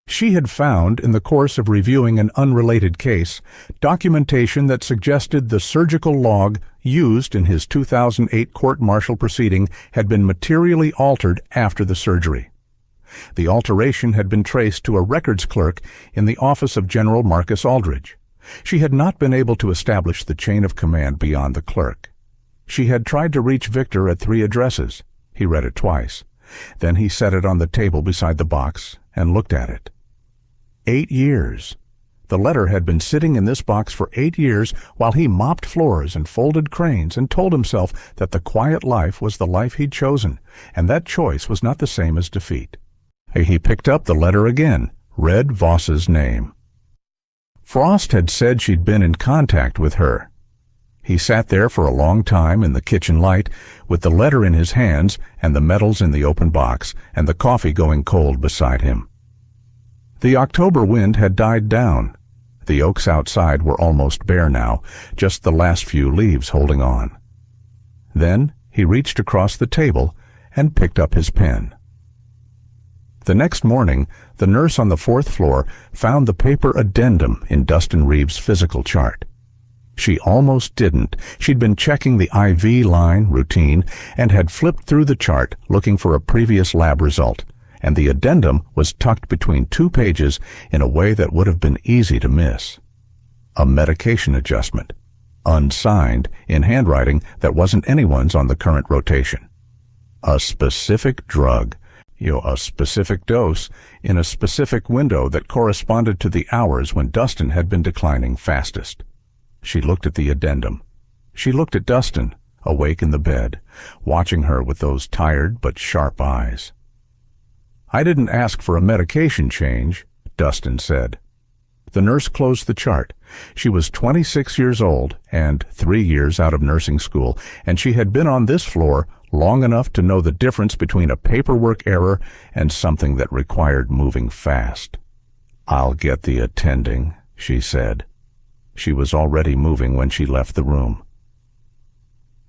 She had found, in the course of reviewing an unrelated case, documentation that suggested the surgical log used in his 2008 court-martial proceeding had been materially altered after the surgery. The alteration had been traced to a records clerk in the office of General Marcus Aldridge. She had not been able to establish the chain of command beyond the clerk. She had tried to reach Victor at 3 addresses. He read it twice. Then he set it on the table beside the box and looked at it. 8 years. The letter had been sitting in this box for 8 years while he mopped floors and folded cranes and told himself that the quiet life was the life he'd chosen, and that choice was not the same as defeat. He picked up the letter again, read Voss's name. Frost had said she'd been in contact with her. He sat there for a long time in the kitchen light, with the letter in his hands and the medals in the open box and the coffee going cold beside him. The October wind had died down. The oaks outside were almost bare now, just the last few leaves holding on. Then he reached across the table and picked up his pen. The next morning, the nurse on the 4th floor found the paper addendum in Dustin Reeves' physical chart. She almost didn't. She'd been checking the IV line routine and had flipped through the chart looking for a previous lab result, and the addendum was tucked between 2 pages in a way that would have been easy to miss. A medication adjustment, unsigned, in handwriting that wasn't anyone's on the current rotation. A specific drug, a specific dose, in a specific window that corresponded to the hours when Dustin had been declining fastest. She looked at the addendum. She looked at Dustin, awake in the bed, watching her with those tired but sharp eyes. "I didn't ask for a medication change," Dustin said. The nurse closed the chart. She was 26 years old and 3 years out of nursing school, and she had been on this floor long enough to know the difference between a paperwork error and something that required moving fast. "I'll get the attending," she said. She was already moving when she left the room.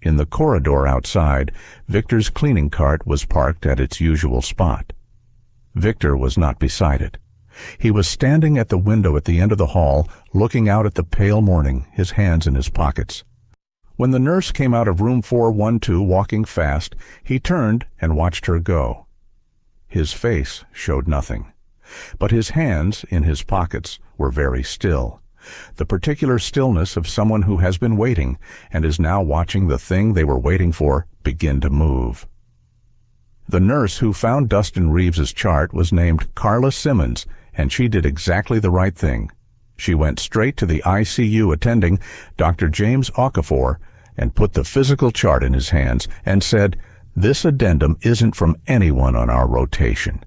In the corridor outside, Victor's cleaning cart was parked at its usual spot. Victor was not beside it. He was standing at the window at the end of the hall, looking out at the pale morning, his hands in his pockets. When the nurse came out of room 412 walking fast, he turned and watched her go. His face showed nothing, but his hands in his pockets were very still, the particular stillness of someone who has been waiting and is now watching the thing they were waiting for begin to move. The nurse who found Dustin Reeves's chart was named Carla Simmons, and she did exactly the right thing. She went straight to the ICU attending, Dr. James Okafor, and put the physical chart in his hands and said, "This addendum isn't from anyone on our rotation."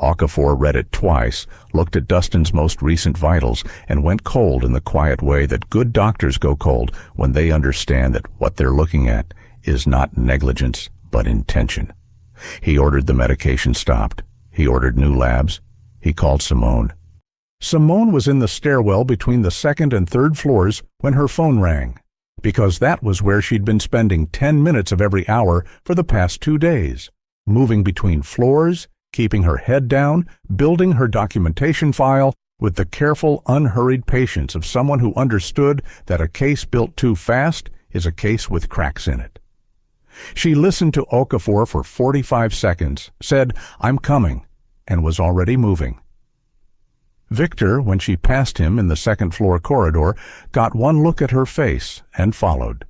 Okafor read it twice, looked at Dustin's most recent vitals, and went cold in the quiet way that good doctors go cold when they understand that what they're looking at is not negligence, but intention. He ordered the medication stopped. He ordered new labs. He called Simone. Simone was in the stairwell between the 2nd and 3rd floors when her phone rang, because that was where she'd been spending 10 minutes of every hour for the past 2 days, moving between floors, keeping her head down, building her documentation file with the careful, unhurried patience of someone who understood that a case built too fast is a case with cracks in it. She listened to Okafor for 45 seconds, said, "I'm coming," and was already moving. Victor, when she passed him in the 2nd floor corridor, got one look at her face and followed.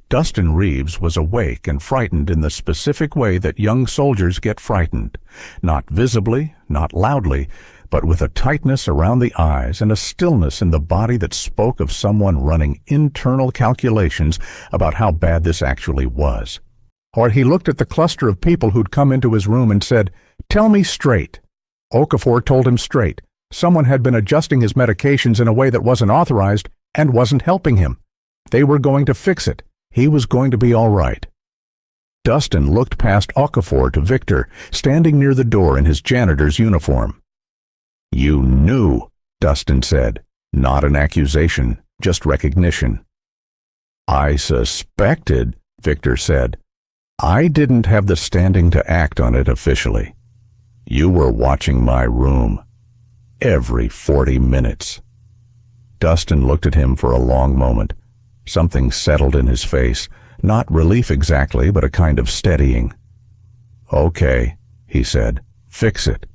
Dustin Reeves was awake and frightened in the specific way that young soldiers get frightened, not visibly, not loudly, but with a tightness around the eyes and a stillness in the body that spoke of someone running internal calculations about how bad this actually was. Or he looked at the cluster of people who'd come into his room and said, "Tell me straight." Okafor told him straight. Someone had been adjusting his medications in a way that wasn't authorized and wasn't helping him. They were going to fix it. He was going to be all right. Dustin looked past Okafor to Victor, standing near the door in his janitor's uniform. "You knew," Dustin said. Not an accusation, just recognition. "I suspected," Victor said. "I didn't have the standing to act on it officially. You were watching my room. Every 40 minutes. Dustin looked at him for a long moment. Something settled in his face, not relief exactly, but a kind of steadying. "Okay," he said, "fix it."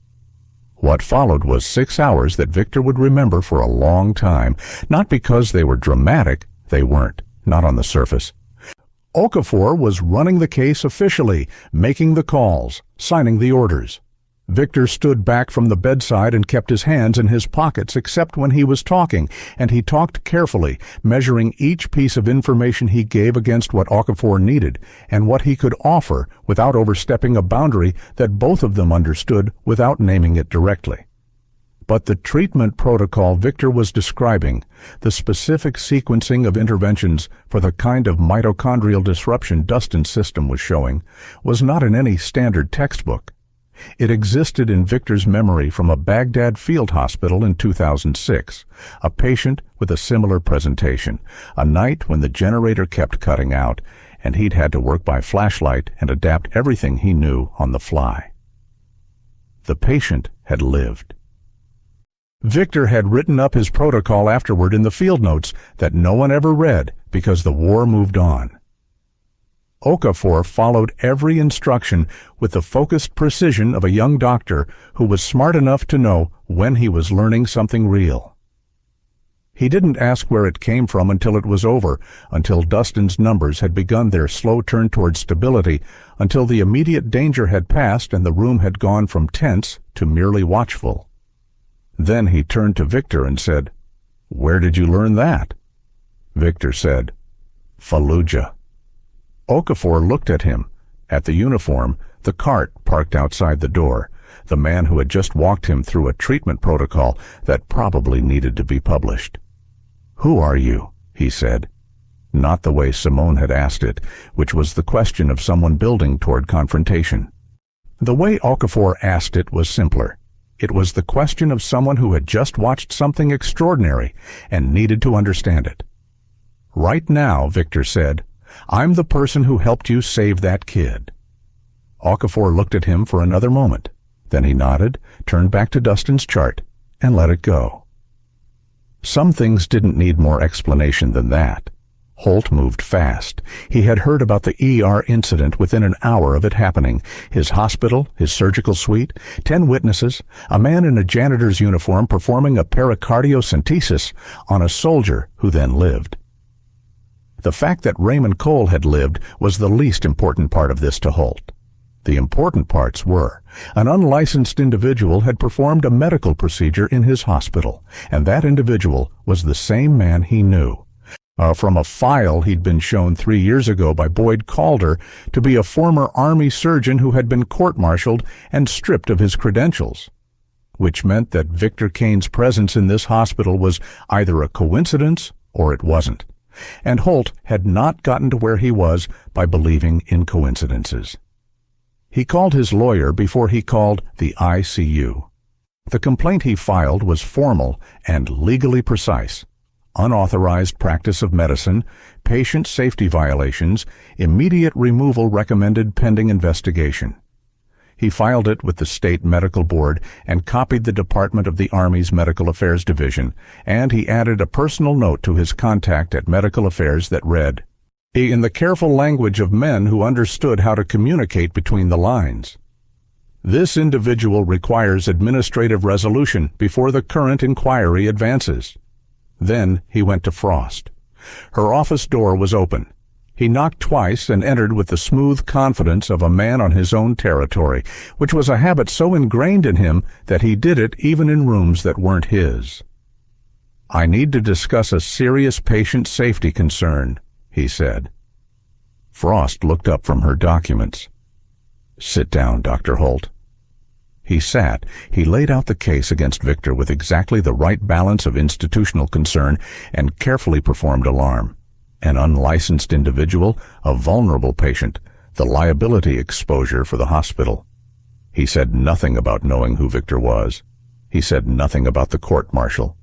What followed was 6 hours that Victor would remember for a long time, not because they were dramatic, they weren't, not on the surface. Okafor was running the case officially, making the calls, signing the orders. Victor stood back from the bedside and kept his hands in his pockets except when he was talking, and he talked carefully, measuring each piece of information he gave against what Okafor needed and what he could offer without overstepping a boundary that both of them understood without naming it directly. But the treatment protocol Victor was describing, the specific sequencing of interventions for the kind of mitochondrial disruption Dustin's system was showing, was not in any standard textbook. It existed in Victor's memory from a Baghdad field hospital in 2006, a patient with a similar presentation, a night when the generator kept cutting out, and he'd had to work by flashlight and adapt everything he knew on the fly. The patient had lived. Victor had written up his protocol afterward in the field notes that no one ever read because the war moved on. Okafor followed every instruction with the focused precision of a young doctor who was smart enough to know when he was learning something real. He didn't ask where it came from until it was over, until Dustin's numbers had begun their slow turn toward stability, until the immediate danger had passed and the room had gone from tense to merely watchful. Then he turned to Victor and said, "Where did you learn that?" Victor said, "Fallujah." Okafor looked at him, at the uniform, the cart parked outside the door, the man who had just walked him through a treatment protocol that probably needed to be published. "Who are you?" he said. Not the way Simone had asked it, which was the question of someone building toward confrontation. The way Okafor asked it was simpler. It was the question of someone who had just watched something extraordinary and needed to understand it. "Right now," Victor said, "I'm the person who helped you save that kid." Okafor looked at him for another moment. Then he nodded, turned back to Dustin's chart, and let it go. Some things didn't need more explanation than that. Holt moved fast. He had heard about the ER incident within an hour of it happening. His hospital, his surgical suite, 10 witnesses, a man in a janitor's uniform performing a pericardiocentesis on a soldier who then lived. The fact that Raymond Cole had lived was the least important part of this to Holt. The important parts were, an unlicensed individual had performed a medical procedure in his hospital, and that individual was the same man he knew. From a file he'd been shown 3 years ago by Boyd Calder to be a former Army surgeon who had been court-martialed and stripped of his credentials, which meant that Victor Kane's presence in this hospital was either a coincidence or it wasn't. And Holt had not gotten to where he was by believing in coincidences. He called his lawyer before he called the ICU. The complaint he filed was formal and legally precise. Unauthorized practice of medicine, patient safety violations, immediate removal recommended pending investigation. He filed it with the State Medical Board and copied the Department of the Army's Medical Affairs Division, and he added a personal note to his contact at Medical Affairs that read, "In the careful language of men who understood how to communicate between the lines. This individual requires administrative resolution before the current inquiry advances." Then he went to Frost. Her office door was open. He knocked twice and entered with the smooth confidence of a man on his own territory, which was a habit so ingrained in him that he did it even in rooms that weren't his. "I need to discuss a serious patient safety concern," he said. Frost looked up from her documents. "Sit down, Dr. Holt." He sat. He laid out the case against Victor with exactly the right balance of institutional concern and carefully performed alarm. An unlicensed individual, a vulnerable patient, the liability exposure for the hospital. He said nothing about knowing who Victor was. He said nothing about the court-martial.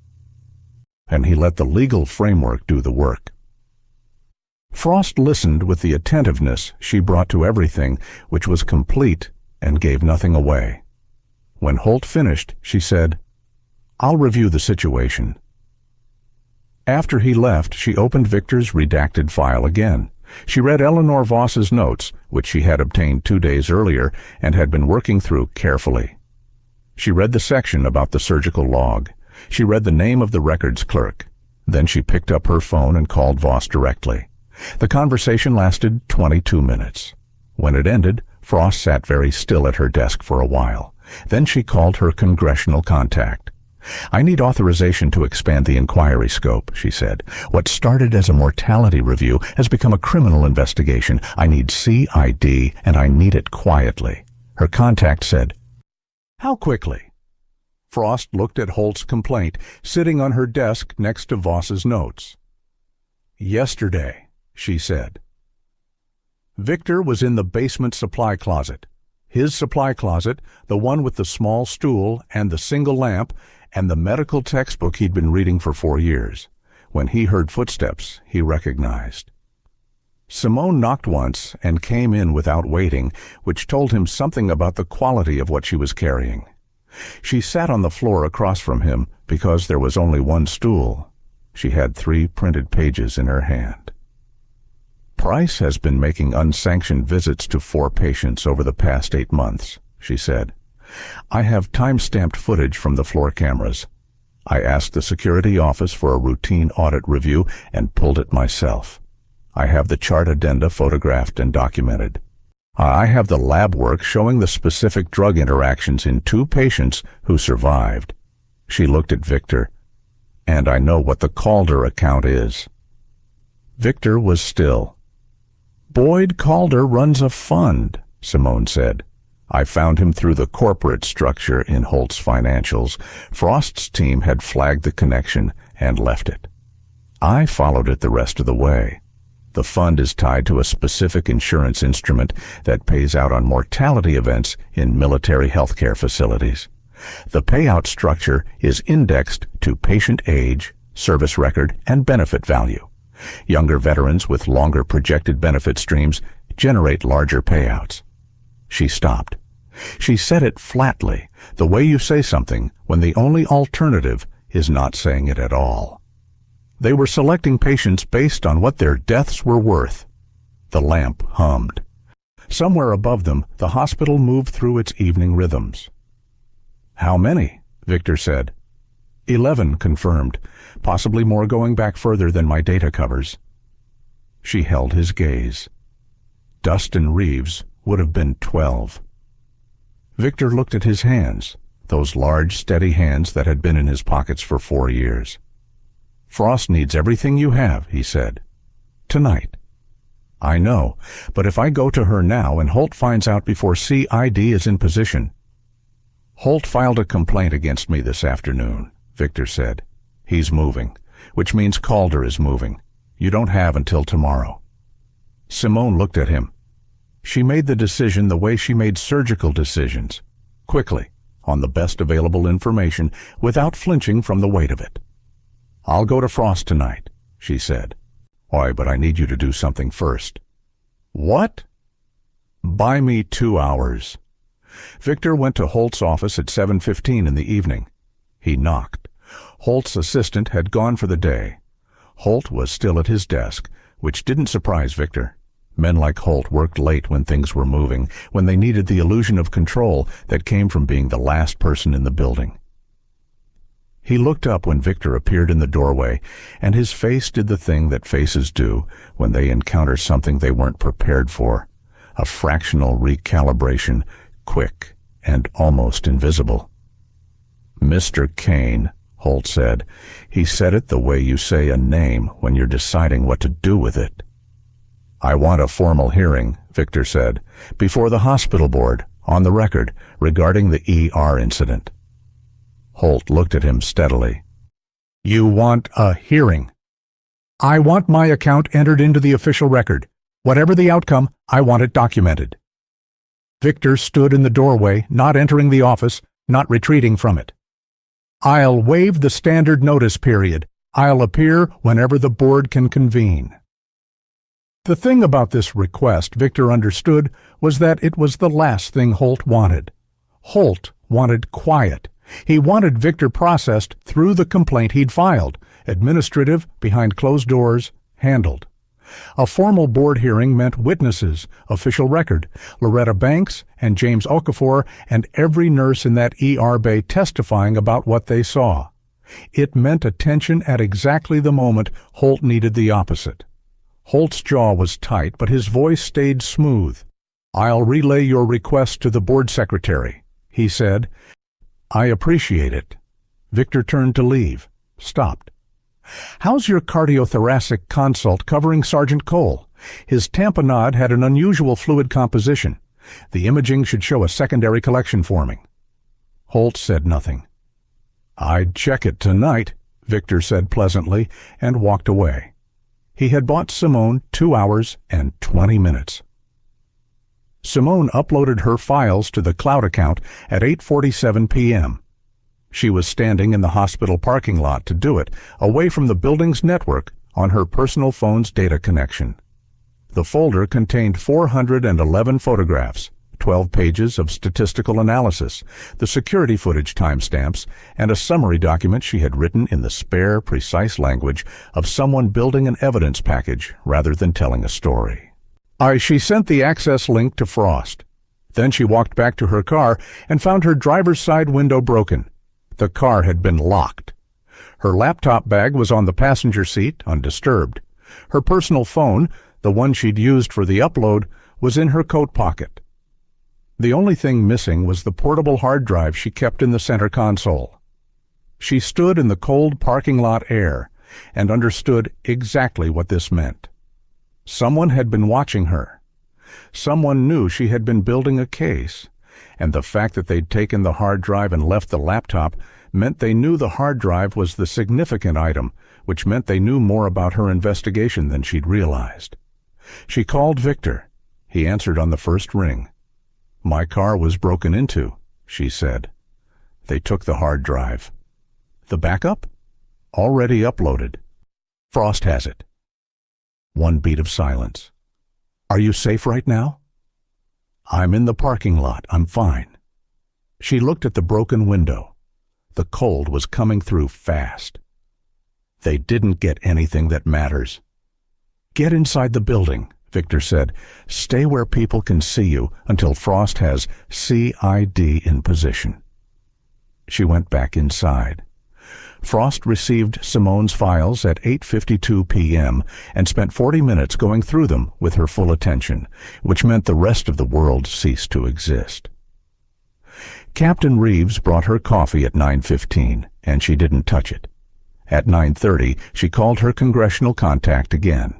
And he let the legal framework do the work. Frost listened with the attentiveness she brought to everything, which was complete and gave nothing away. When Holt finished, she said, "I'll review the situation." After he left, she opened Victor's redacted file again. She read Eleanor Voss's notes, which she had obtained 2 days earlier and had been working through carefully. She read the section about the surgical log. She read the name of the records clerk. Then she picked up her phone and called Voss directly. The conversation lasted 22 minutes. When it ended, Frost sat very still at her desk for a while. Then she called her congressional contact. "I need authorization to expand the inquiry scope," she said. "What started as a mortality review has become a criminal investigation. I need CID, and I need it quietly." Her contact said, "How quickly?" Frost looked at Holt's complaint, sitting on her desk next to Voss's notes. "Yesterday," she said. Victor was in the basement supply closet. His supply closet, the one with the small stool and the single lamp, and the medical textbook he'd been reading for 4 years. When he heard footsteps, he recognized. Simone knocked once and came in without waiting, which told him something about the quality of what she was carrying. She sat on the floor across from him because there was only one stool. She had 3 printed pages in her hand. Price has been making unsanctioned visits to 4 patients over the past 8 months, she said. I have time-stamped footage from the floor cameras. I asked the security office for a routine audit review and pulled it myself. I have the chart addenda photographed and documented. I have the lab work showing the specific drug interactions in 2 patients who survived. She looked at Victor. And I know what the Calder account is. Victor was still. Boyd Calder runs a fund, Simone said. I found him through the corporate structure in Holt's financials. Frost's team had flagged the connection and left it. I followed it the rest of the way. The fund is tied to a specific insurance instrument that pays out on mortality events in military healthcare facilities. The payout structure is indexed to patient age, service record, and benefit value. Younger veterans with longer projected benefit streams generate larger payouts. She stopped. She said it flatly, the way you say something when the only alternative is not saying it at all. They were selecting patients based on what their deaths were worth. The lamp hummed. Somewhere above them, the hospital moved through its evening rhythms. How many? Victor said. 11 confirmed, possibly more going back further than my data covers. She held his gaze. Dustin Reeves would have been 12. Victor looked at his hands, those large, steady hands that had been in his pockets for 4 years. Frost needs everything you have, he said. Tonight. I know, but if I go to her now and Holt finds out before CID is in position. Holt filed a complaint against me this afternoon, Victor said. He's moving, which means Calder is moving. You don't have until tomorrow. Simone looked at him. She made the decision the way she made surgical decisions, quickly, on the best available information, without flinching from the weight of it. I'll go to Frost tonight, she said. Why, but I need you to do something first. What? Buy me 2 hours. Victor went to Holt's office at 7:15 in the evening. He knocked. Holt's assistant had gone for the day. Holt was still at his desk, which didn't surprise Victor. Men like Holt worked late when things were moving, when they needed the illusion of control that came from being the last person in the building. He looked up when Victor appeared in the doorway, and his face did the thing that faces do when they encounter something they weren't prepared for, a fractional recalibration, quick and almost invisible. Mr. Kane, Holt said. He said it the way you say a name when you're deciding what to do with it. I want a formal hearing, Victor said, before the hospital board, on the record, regarding the ER incident. Holt looked at him steadily. You want a hearing? I want my account entered into the official record. Whatever the outcome, I want it documented. Victor stood in the doorway, not entering the office, not retreating from it. I'll waive the standard notice period. I'll appear whenever the board can convene. The thing about this request, Victor understood, was that it was the last thing Holt wanted. Holt wanted quiet. He wanted Victor processed through the complaint he'd filed, administrative, behind closed doors, handled. A formal board hearing meant witnesses, official record, Loretta Banks and James Okafor, and every nurse in that ER bay testifying about what they saw. It meant attention at exactly the moment Holt needed the opposite. Holt's jaw was tight, but his voice stayed smooth. I'll relay your request to the board secretary, he said. I appreciate it. Victor turned to leave, stopped. How's your cardiothoracic consult covering Sergeant Cole? His tamponade had an unusual fluid composition. The imaging should show a secondary collection forming. Holt said nothing. I'd check it tonight, Victor said pleasantly, and walked away. He had bought Simone 2 hours and 20 minutes. Simone uploaded her files to the cloud account at 8:47 p.m. She was standing in the hospital parking lot to do it, away from the building's network, on her personal phone's data connection. The folder contained 411 photographs, 12 pages of statistical analysis, the security footage timestamps, and a summary document she had written in the spare, precise language of someone building an evidence package rather than telling a story. She sent the access link to Frost. Then she walked back to her car and found her driver's side window broken. The car had been locked. Her laptop bag was on the passenger seat, undisturbed. Her personal phone, the one she'd used for the upload, was in her coat pocket. The only thing missing was the portable hard drive she kept in the center console. She stood in the cold parking lot air and understood exactly what this meant. Someone had been watching her. Someone knew she had been building a case, and the fact that they'd taken the hard drive and left the laptop meant they knew the hard drive was the significant item, which meant they knew more about her investigation than she'd realized. She called Victor. He answered on the first ring. "My car was broken into," she said. "They took the hard drive." "The backup?" "Already uploaded. Frost has it." One beat of silence. "Are you safe right now?" "I'm in the parking lot. I'm fine." She looked at the broken window. The cold was coming through fast. "They didn't get anything that matters." "Get inside the building," Victor said. "Stay where people can see you until Frost has CID in position." She went back inside. Frost received Simone's files at 8:52 p.m. and spent 40 minutes going through them with her full attention, which meant the rest of the world ceased to exist. Captain Reeves brought her coffee at 9:15, and she didn't touch it. At 9:30, she called her congressional contact again.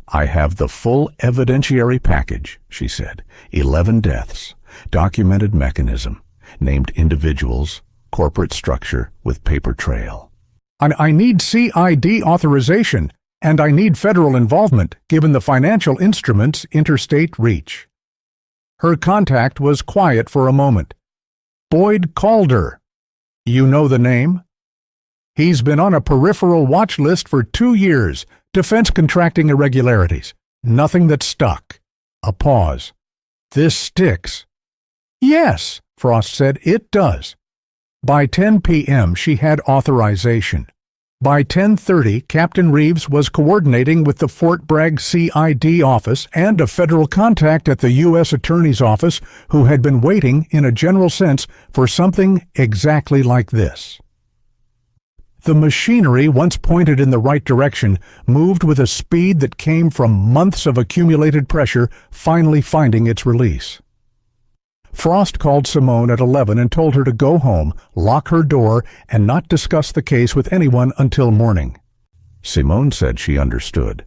"I have the full evidentiary package," she said. 11 deaths, documented mechanism, named individuals, corporate structure with paper trail. I need CID authorization, and I need federal involvement, given the financial instrument's interstate reach." Her contact was quiet for a moment. "Boyd Calder. You know the name?" "He's been on a peripheral watch list for 2 years. Defense contracting irregularities. Nothing that stuck." A pause. "This sticks." "Yes," Frost said, "it does." By 10 p.m. she had authorization. By 10:30, Captain Reeves was coordinating with the Fort Bragg CID office and a federal contact at the U.S. Attorney's Office who had been waiting, in a general sense, for something exactly like this. The machinery, once pointed in the right direction, moved with a speed that came from months of accumulated pressure finally finding its release. Frost called Simone at 11 and told her to go home, lock her door, and not discuss the case with anyone until morning. Simone said she understood.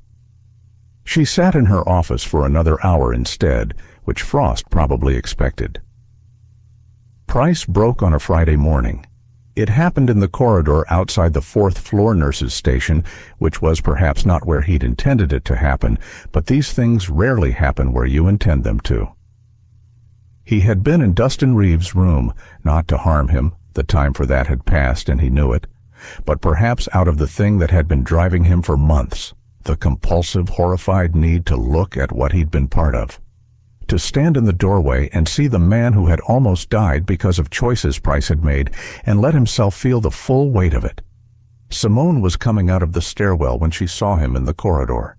She sat in her office for another hour instead, which Frost probably expected. Price broke on a Friday morning. It happened in the corridor outside the 4th floor nurse's station, which was perhaps not where he'd intended it to happen, but these things rarely happen where you intend them to. He had been in Dustin Reeves' room, not to harm him, the time for that had passed and he knew it, but perhaps out of the thing that had been driving him for months, the compulsive, horrified need to look at what he'd been part of. To stand in the doorway and see the man who had almost died because of choices Price had made and let himself feel the full weight of it. Simone was coming out of the stairwell when she saw him in the corridor.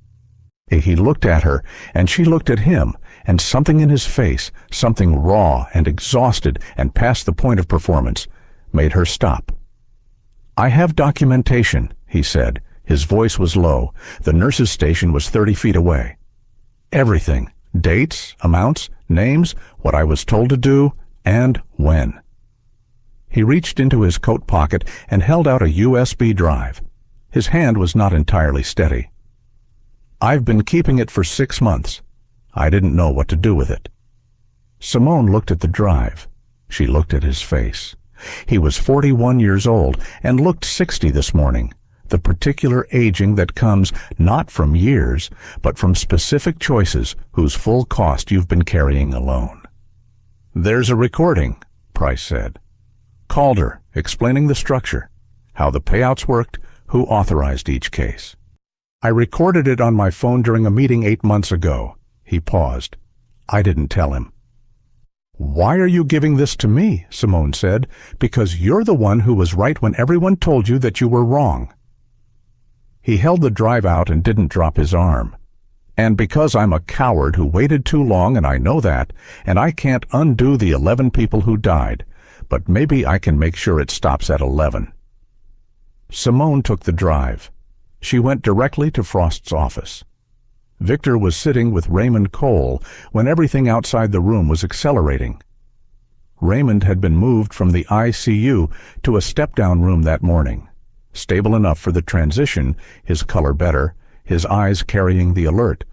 He looked at her, and she looked at him, and something in his face, something raw and exhausted and past the point of performance, made her stop. "I have documentation," he said. His voice was low. The nurse's station was 30 feet away. "Everything. Dates, amounts, names, what I was told to do, and when." He reached into his coat pocket and held out a USB drive. His hand was not entirely steady. "I've been keeping it for 6 months. I didn't know what to do with it." Simone looked at the drive. She looked at his face. He was 41 years old and looked 60 this morning, the particular aging that comes not from years, but from specific choices whose full cost you've been carrying alone. "There's a recording," Price said. "Calder, explaining the structure, how the payouts worked, who authorized each case. I recorded it on my phone during a meeting 8 months ago." He paused. "I didn't tell him." "Why are you giving this to me?" Simone said. "Because you're the one who was right when everyone told you that you were wrong." He held the drive out and didn't drop his arm. "And because I'm a coward who waited too long, and I know that, and I can't undo the 11 people who died, but maybe I can make sure it stops at 11. Simone took the drive. She went directly to Frost's office. Victor was sitting with Raymond Cole when everything outside the room was accelerating. Raymond had been moved from the ICU to a step-down room that morning. Stable enough for the transition, his color better, his eyes carrying the alert,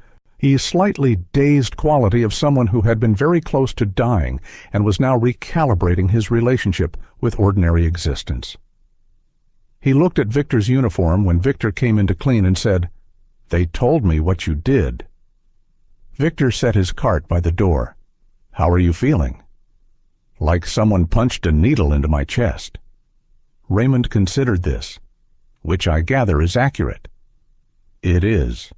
the slightly dazed quality of someone who had been very close to dying and was now recalibrating his relationship with ordinary existence. He looked at Victor's uniform when Victor came in to clean and said, "They told me what you did." Victor set his cart by the door. "How are you feeling?" "Like someone punched a needle into my chest." Raymond considered this, which I gather is accurate. It is.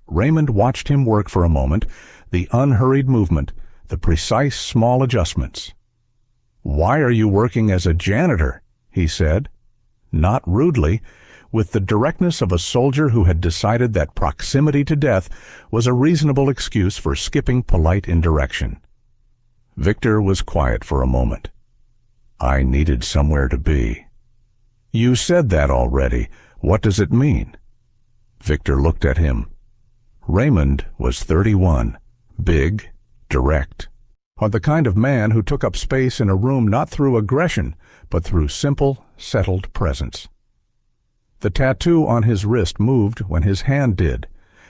Raymond watched him work for a moment, the unhurried movement, the precise small adjustments. "Why are you working as a janitor?" he said. Not rudely, with the directness of a soldier who had decided that proximity to death was a reasonable excuse for skipping polite indirection. Victor was quiet for a moment. "I needed somewhere to be." "You said that already. What does it mean?" Victor looked at him. Raymond was 31, big, direct, the kind of man who took up space in a room not through aggression, but through simple, settled presence. The tattoo on his wrist moved when his hand did,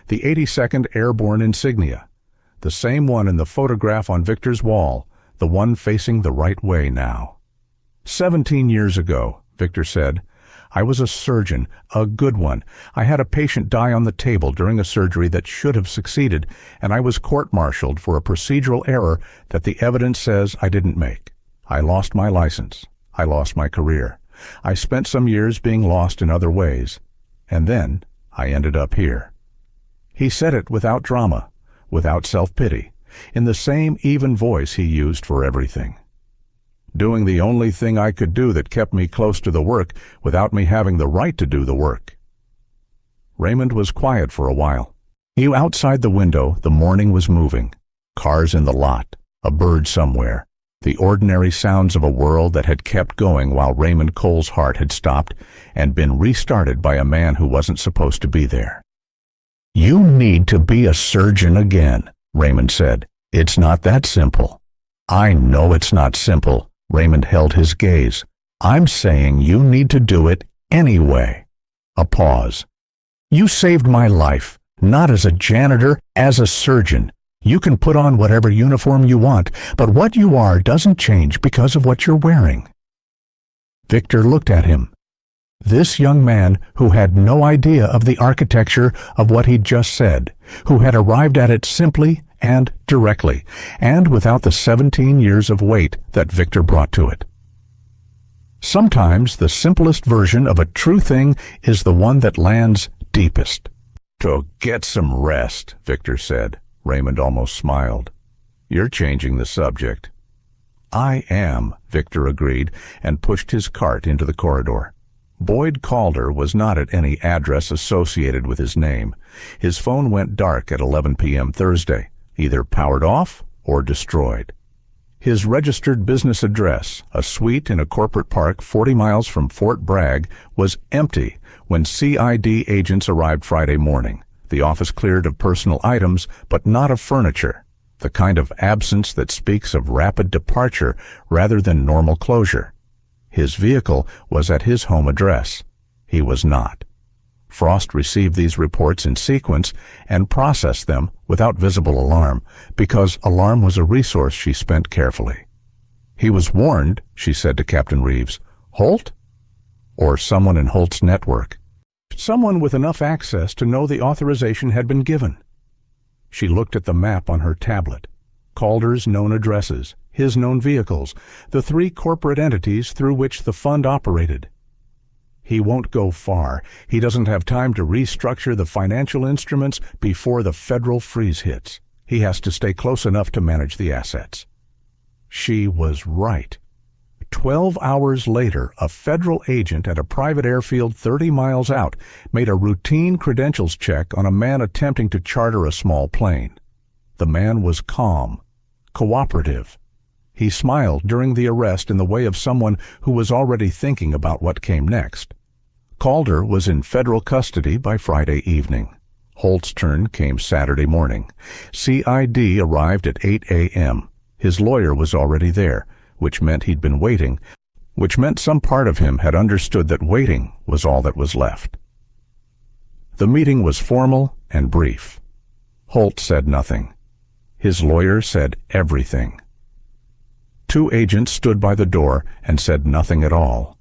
the 82nd Airborne insignia, the same one in the photograph on Victor's wall, the one facing the right way now. 17 years ago, Victor said, I was a surgeon, a good one. I had a patient die on the table during a surgery that should have succeeded, and I was court-martialed for a procedural error that the evidence says I didn't make. I lost my license. I lost my career. I spent some years being lost in other ways. And then I ended up here. He said it without drama, without self-pity, in the same even voice he used for everything. Doing the only thing I could do that kept me close to the work without me having the right to do the work. Raymond was quiet for a while. Outside the window, the morning was moving. Cars in the lot, a bird somewhere, the ordinary sounds of a world that had kept going while Raymond Cole's heart had stopped and been restarted by a man who wasn't supposed to be there. You need to be a surgeon again, Raymond said. It's not that simple. I know it's not simple. Raymond held his gaze. I'm saying you need to do it anyway. A pause. You saved my life, not as a janitor, as a surgeon. You can put on whatever uniform you want, but what you are doesn't change because of what you're wearing. Victor looked at him. This young man who had no idea of the architecture of what he'd just said, who had arrived at it simply and directly, and without the 17 years of weight that Victor brought to it. Sometimes the simplest version of a true thing is the one that lands deepest. To get some rest, Victor said. Raymond almost smiled. You're changing the subject. I am, Victor agreed, and pushed his cart into the corridor. Boyd Calder was not at any address associated with his name. His phone went dark at 11 p.m. Thursday, either powered off or destroyed. His registered business address, a suite in a corporate park 40 miles from Fort Bragg, was empty when CID agents arrived Friday morning. The office cleared of personal items, but not of furniture, the kind of absence that speaks of rapid departure rather than normal closure. His vehicle was at his home address. He was not. Frost received these reports in sequence and processed them without visible alarm, because alarm was a resource she spent carefully. He was warned, she said to Captain Reeves. Holt? Or someone in Holt's network. Someone with enough access to know the authorization had been given. She looked at the map on her tablet. Calder's known addresses, his known vehicles, the 3 corporate entities through which the fund operated. He won't go far. He doesn't have time to restructure the financial instruments before the federal freeze hits. He has to stay close enough to manage the assets. She was right. 12 hours later, a federal agent at a private airfield 30 miles out made a routine credentials check on a man attempting to charter a small plane. The man was calm, cooperative. He smiled during the arrest in the way of someone who was already thinking about what came next. Calder was in federal custody by Friday evening. Holt's turn came Saturday morning. CID arrived at 8 a.m. His lawyer was already there, which meant he'd been waiting, which meant some part of him had understood that waiting was all that was left. The meeting was formal and brief. Holt said nothing. His lawyer said everything. 2 agents stood by the door and said nothing at all.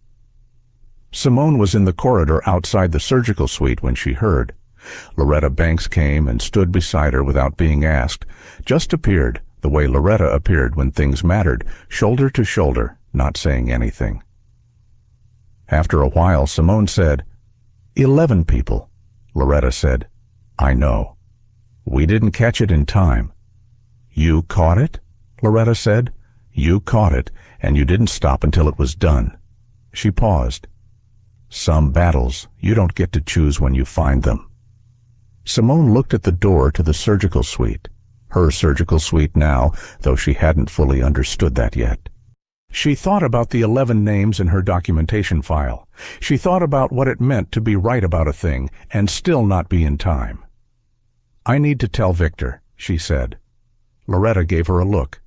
Simone was in the corridor outside the surgical suite when she heard. Loretta Banks came and stood beside her without being asked, just appeared the way Loretta appeared when things mattered, shoulder to shoulder, not saying anything. After a while, Simone said, 11 people. Loretta said, I know. We didn't catch it in time. You caught it? Loretta said. You caught it, and you didn't stop until it was done. She paused. Some battles, you don't get to choose when you find them. Simone looked at the door to the surgical suite. Her surgical suite now, though she hadn't fully understood that yet. She thought about the 11 names in her documentation file. She thought about what it meant to be right about a thing and still not be in time. I need to tell Victor, she said. Loretta gave her a look.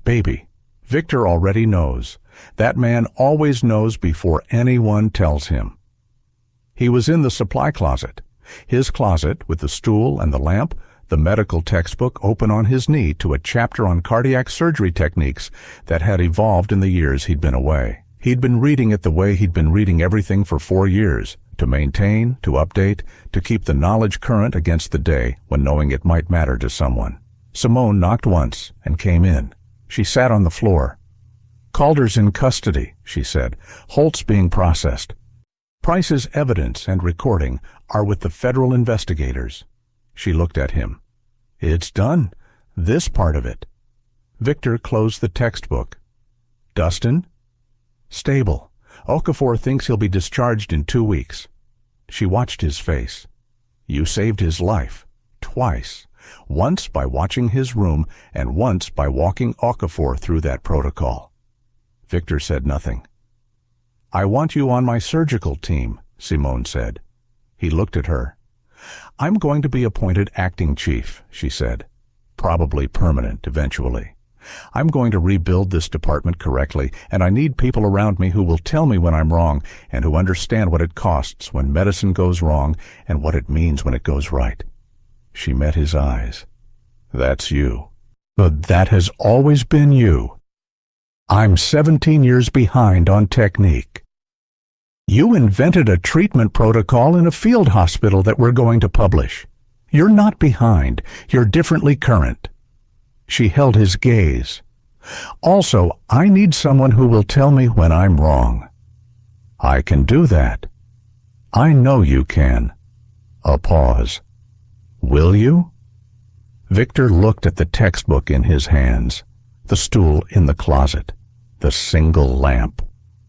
Baby, Victor already knows. That man always knows before anyone tells him. He was in the supply closet. His closet, with the stool and the lamp, the medical textbook open on his knee to a chapter on cardiac surgery techniques that had evolved in the years he'd been away. He'd been reading it the way he'd been reading everything for 4 years, to maintain, to update, to keep the knowledge current against the day when knowing it might matter to someone. Simone knocked once and came in. She sat on the floor. Calder's in custody, she said. Holt's being processed. Price's evidence and recording are with the federal investigators. She looked at him. It's done. This part of it. Victor closed the textbook. Dustin? Stable. Okafor thinks he'll be discharged in 2 weeks. She watched his face. You saved his life. Twice. Once by watching his room and once by walking Okafor through that protocol. Victor said nothing. I want you on my surgical team, Simone said. He looked at her. I'm going to be appointed acting chief, she said. Probably permanent eventually. I'm going to rebuild this department correctly, and I need people around me who will tell me when I'm wrong and who understand what it costs when medicine goes wrong and what it means when it goes right. She met his eyes. That's you. But that has always been you. I'm 17 years behind on technique. You invented a treatment protocol in a field hospital that we're going to publish. You're not behind. You're differently current. She held his gaze. Also, I need someone who will tell me when I'm wrong. I can do that. I know you can. A pause. Will you? Victor looked at the textbook in his hands, the stool in the closet, the single lamp.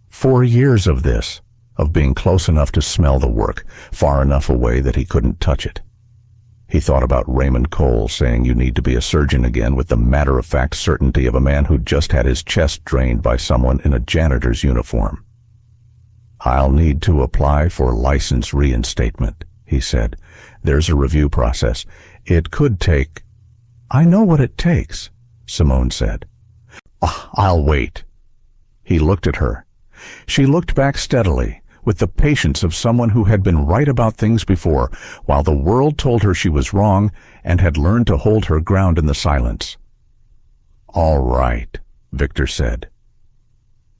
4 years of this, of being close enough to smell the work, far enough away that he couldn't touch it. He thought about Raymond Cole saying you need to be a surgeon again with the matter-of-fact certainty of a man who'd just had his chest drained by someone in a janitor's uniform. I'll need to apply for license reinstatement, he said. There's a review process. It could take... I know what it takes, Simone said. I'll wait. He looked at her. She looked back steadily, with the patience of someone who had been right about things before, while the world told her she was wrong and had learned to hold her ground in the silence. All right, Victor said.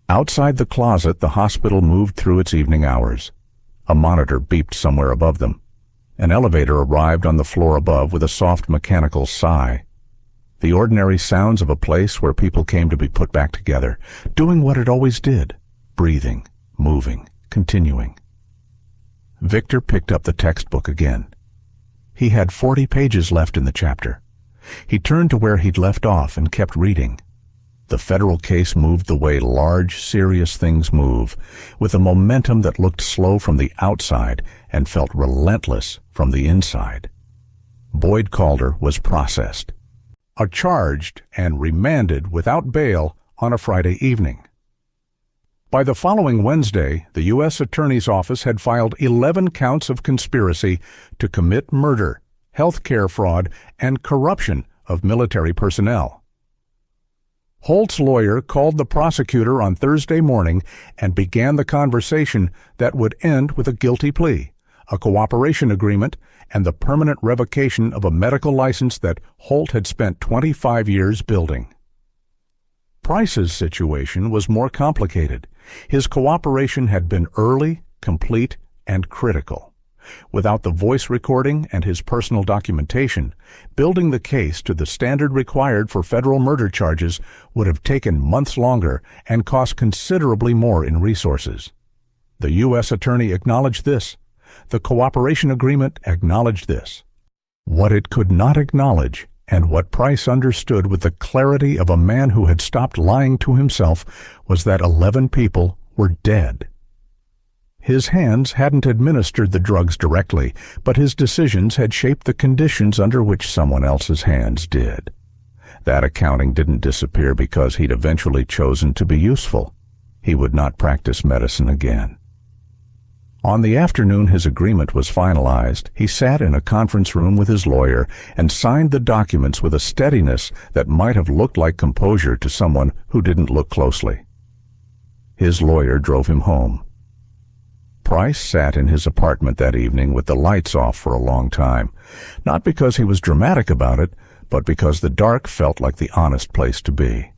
Outside the closet, the hospital moved through its evening hours. A monitor beeped somewhere above them. An elevator arrived on the floor above with a soft mechanical sigh. The ordinary sounds of a place where people came to be put back together, doing what it always did, breathing, moving, continuing. Victor picked up the textbook again. He had 40 pages left in the chapter. He turned to where he'd left off and kept reading. The federal case moved the way large, serious things move, with a momentum that looked slow from the outside and felt relentless from the inside. Boyd Calder was processed, charged and remanded without bail on a Friday evening. By the following Wednesday, the U.S. Attorney's Office had filed 11 counts of conspiracy to commit murder, health care fraud, and corruption of military personnel. Holt's lawyer called the prosecutor on Thursday morning and began the conversation that would end with a guilty plea, a cooperation agreement, and the permanent revocation of a medical license that Holt had spent 25 years building. Price's situation was more complicated. His cooperation had been early, complete, and critical. Without the voice recording and his personal documentation, building the case to the standard required for federal murder charges would have taken months longer and cost considerably more in resources. The U.S. Attorney acknowledged this. The cooperation agreement acknowledged this. What it could not acknowledge, and what Price understood with the clarity of a man who had stopped lying to himself, was that 11 people were dead. His hands hadn't administered the drugs directly, but his decisions had shaped the conditions under which someone else's hands did. That accounting didn't disappear because he'd eventually chosen to be useful. He would not practice medicine again. On the afternoon his agreement was finalized, he sat in a conference room with his lawyer and signed the documents with a steadiness that might have looked like composure to someone who didn't look closely. His lawyer drove him home. Price sat in his apartment that evening with the lights off for a long time, not because he was dramatic about it, but because the dark felt like the honest place to be.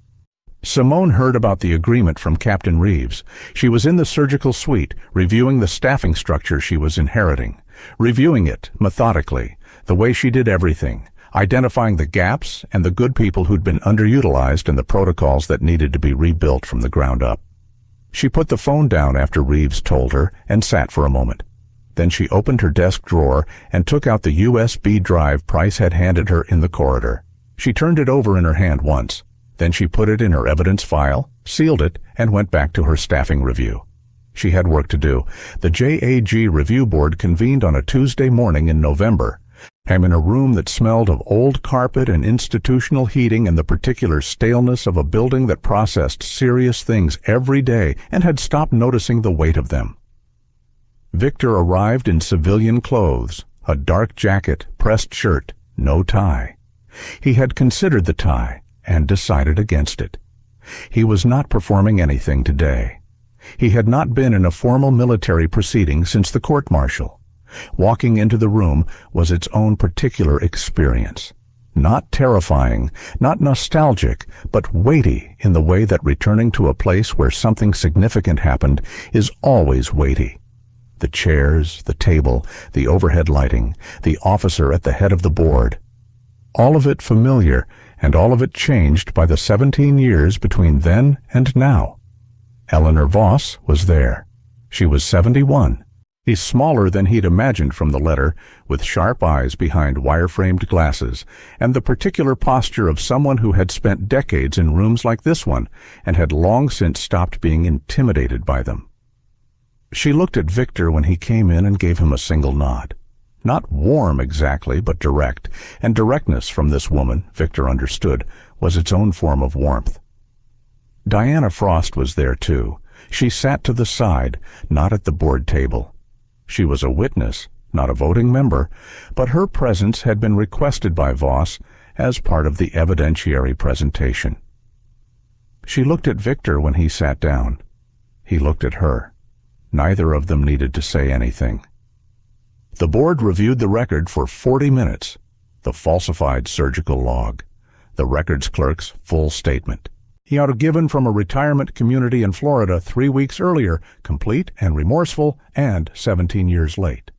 Simone heard about the agreement from Captain Reeves. She was in the surgical suite, reviewing the staffing structure she was inheriting, reviewing it methodically, the way she did everything, identifying the gaps and the good people who'd been underutilized and the protocols that needed to be rebuilt from the ground up. She put the phone down after Reeves told her and sat for a moment. Then she opened her desk drawer and took out the USB drive Price had handed her in the corridor. She turned it over in her hand once. Then she put it in her evidence file, sealed it, and went back to her staffing review. She had work to do. The JAG Review Board convened on a Tuesday morning in November. I'm in a room that smelled of old carpet and institutional heating and the particular staleness of a building that processed serious things every day and had stopped noticing the weight of them. Victor arrived in civilian clothes, a dark jacket, pressed shirt, no tie. He had considered the tie and decided against it. He was not performing anything today. He had not been in a formal military proceeding since the court-martial. Walking into the room was its own particular experience. Not terrifying, not nostalgic, but weighty in the way that returning to a place where something significant happened is always weighty. The chairs, the table, the overhead lighting, the officer at the head of the board. All of it familiar, and all of it changed by the 17 years between then and now. Eleanor Voss was there. She was 71. He's smaller than he'd imagined from the letter, with sharp eyes behind wire-framed glasses, and the particular posture of someone who had spent decades in rooms like this one and had long since stopped being intimidated by them. She looked at Victor when he came in and gave him a single nod. Not warm exactly, but direct, and directness from this woman, Victor understood, was its own form of warmth. Diana Frost was there too. She sat to the side, not at the board table. She was a witness, not a voting member, but her presence had been requested by Voss as part of the evidentiary presentation. She looked at Victor when he sat down. He looked at her. Neither of them needed to say anything. The board reviewed the record for 40 minutes, the falsified surgical log, the records clerk's full statement. He had given from a retirement community in Florida 3 weeks earlier, complete and remorseful, and 17 years late.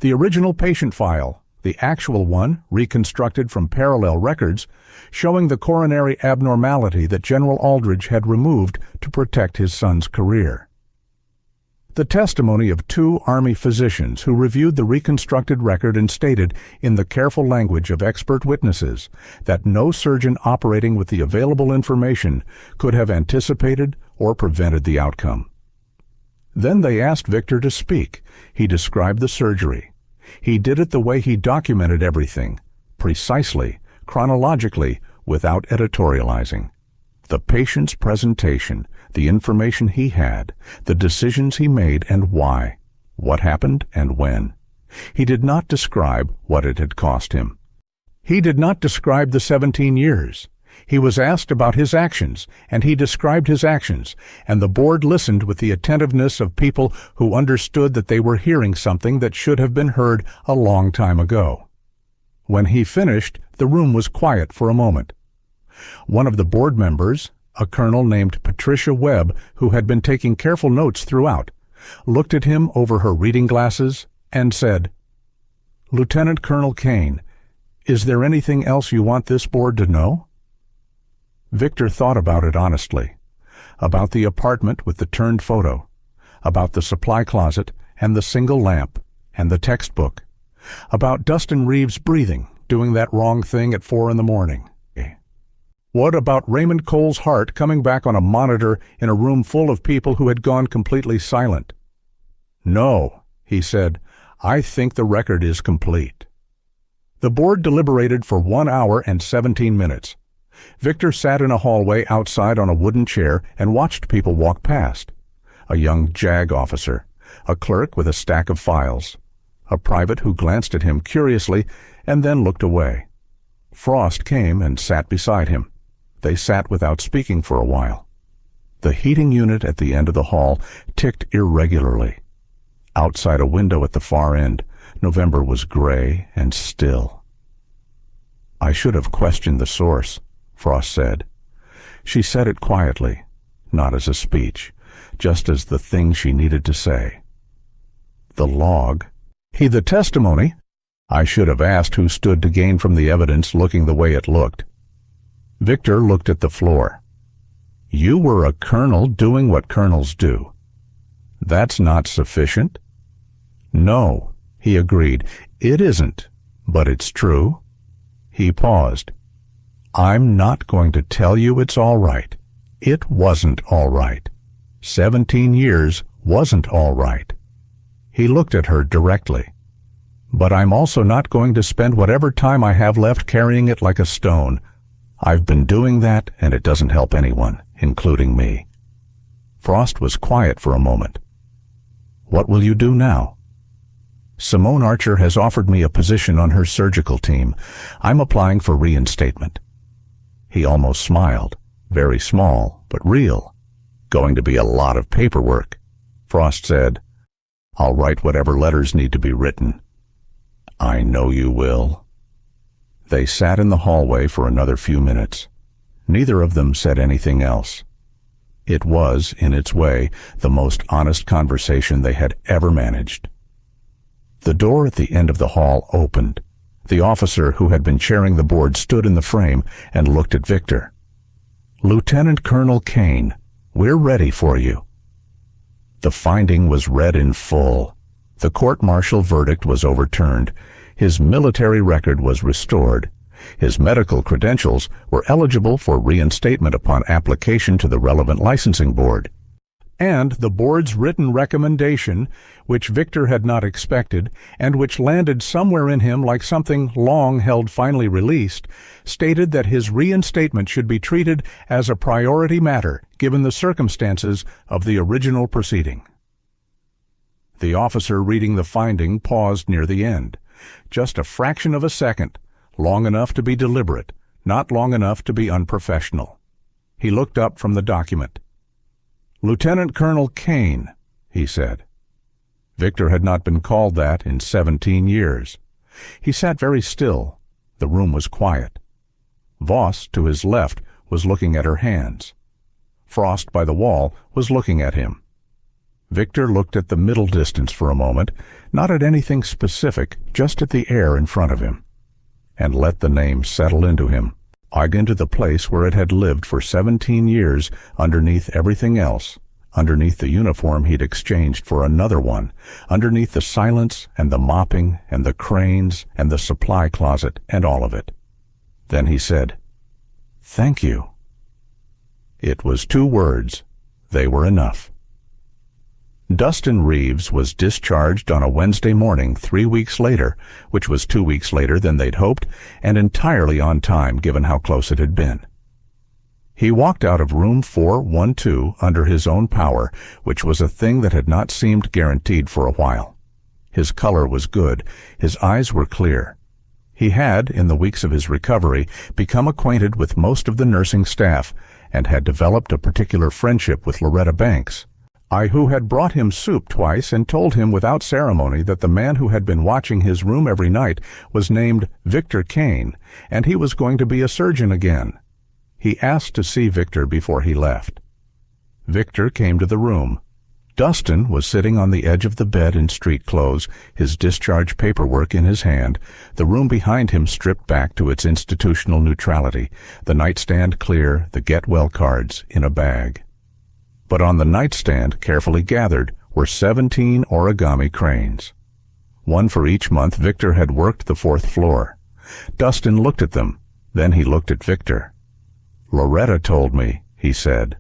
The original patient file, the actual one, reconstructed from parallel records, showing the coronary abnormality that General Aldridge had removed to protect his son's career. The testimony of 2 Army physicians who reviewed the reconstructed record and stated, in the careful language of expert witnesses, that no surgeon operating with the available information could have anticipated or prevented the outcome. Then they asked Victor to speak. He described the surgery. He did it the way he documented everything, precisely, chronologically, without editorializing. The patient's presentation, the information he had, the decisions he made and why, what happened and when. He did not describe what it had cost him. He did not describe the 17 years. He was asked about his actions, and he described his actions, and the board listened with the attentiveness of people who understood that they were hearing something that should have been heard a long time ago. When he finished, the room was quiet for a moment. One of the board members, a colonel named Patricia Webb, who had been taking careful notes throughout, looked at him over her reading glasses and said, "Lieutenant Colonel Kane, is there anything else you want this board to know?" Victor thought about it honestly, about the apartment with the turned photo, about the supply closet and the single lamp and the textbook, about Dustin Reeves breathing, doing that wrong thing at 4 in the morning. What about Raymond Cole's heart coming back on a monitor in a room full of people who had gone completely silent? "No," he said, "I think the record is complete." The board deliberated for 1 hour and 17 minutes. Victor sat in a hallway outside on a wooden chair and watched people walk past. A young JAG officer, a clerk with a stack of files, a private who glanced at him curiously and then looked away. Frost came and sat beside him. They sat without speaking for a while. The heating unit at the end of the hall ticked irregularly. Outside a window at the far end, November was gray and still. "I should have questioned the source," Frost said. She said it quietly, not as a speech, just as the thing she needed to say. "The log." The testimony. "I should have asked who stood to gain from the evidence looking the way it looked." Victor looked at the floor. "You were a colonel doing what colonels do. That's not sufficient?" "No," he agreed. "It isn't, but it's true." He paused. "I'm not going to tell you it's all right. It wasn't all right. 17 years wasn't all right." He looked at her directly. "But I'm also not going to spend whatever time I have left carrying it like a stone. I've been doing that, and it doesn't help anyone, including me." Frost was quiet for a moment. "What will you do now?" "Simone Archer has offered me a position on her surgical team. I'm applying for reinstatement." He almost smiled. Very small, but real. "Going to be a lot of paperwork." Frost said, "I'll write whatever letters need to be written." "I know you will." They sat in the hallway for another few minutes. Neither of them said anything else. It was, in its way, the most honest conversation they had ever managed. The door at the end of the hall opened. The officer who had been chairing the board stood in the frame and looked at Victor. "Lieutenant Colonel Kane, we're ready for you." The finding was read in full. The court-martial verdict was overturned. His military record was restored. His medical credentials were eligible for reinstatement upon application to the relevant licensing board. And the board's written recommendation, which Victor had not expected, and which landed somewhere in him like something long held finally released, stated that his reinstatement should be treated as a priority matter given the circumstances of the original proceeding. The officer reading the finding paused near the end. Just a fraction of a second, long enough to be deliberate, not long enough to be unprofessional. He looked up from the document. "Lieutenant Colonel Kane," he said. Victor had not been called that in 17 years. He sat very still. The room was quiet. Voss, to his left, was looking at her hands. Frost, by the wall, was looking at him. Victor looked at the middle distance for a moment, not at anything specific, just at the air in front of him, and let the name settle into him, into the place where it had lived for 17 years underneath everything else, underneath the uniform he'd exchanged for another one, underneath the silence and the mopping and the cranes and the supply closet and all of it. Then he said, "Thank you." It was 2 words. They were enough. Dustin Reeves was discharged on a Wednesday morning 3 weeks later, which was 2 weeks later than they'd hoped, and entirely on time given how close it had been. He walked out of room 412 under his own power, which was a thing that had not seemed guaranteed for a while. His color was good, his eyes were clear. He had, in the weeks of his recovery, become acquainted with most of the nursing staff and had developed a particular friendship with Loretta Banks, who had brought him soup twice and told him without ceremony that the man who had been watching his room every night was named Victor Kane, and he was going to be a surgeon again. He asked to see Victor before he left. Victor came to the room. Dustin was sitting on the edge of the bed in street clothes, his discharge paperwork in his hand, the room behind him stripped back to its institutional neutrality, the nightstand clear, the get-well cards in a bag. But on the nightstand, carefully gathered, were 17 origami cranes. One for each month Victor had worked the 4th floor. Dustin looked at them. Then he looked at Victor. "Loretta told me," he said.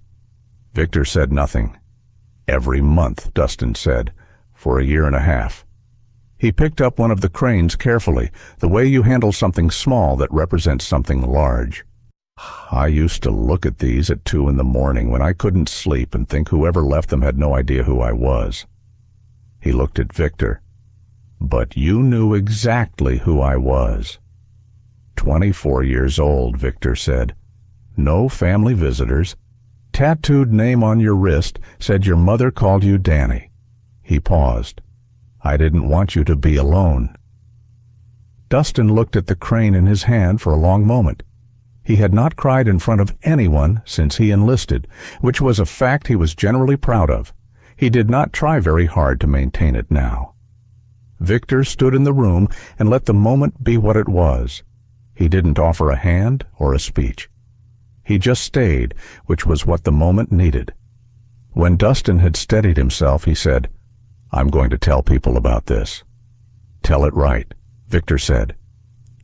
Victor said nothing. "Every month," Dustin said, "for a year and a half." He picked up one of the cranes carefully, the way you handle something small that represents something large. "I used to look at these at 2 in the morning when I couldn't sleep and think whoever left them had no idea who I was." He looked at Victor. "But you knew exactly who I was." 24 years old, Victor said. "No family visitors. Tattooed name on your wrist said your mother called you Danny." He paused. "I didn't want you to be alone." Dustin looked at the crane in his hand for a long moment. He had not cried in front of anyone since he enlisted, which was a fact he was generally proud of. He did not try very hard to maintain it now. Victor stood in the room and let the moment be what it was. He didn't offer a hand or a speech. He just stayed, which was what the moment needed. When Dustin had steadied himself, he said, "I'm going to tell people about this." "Tell it right," Victor said.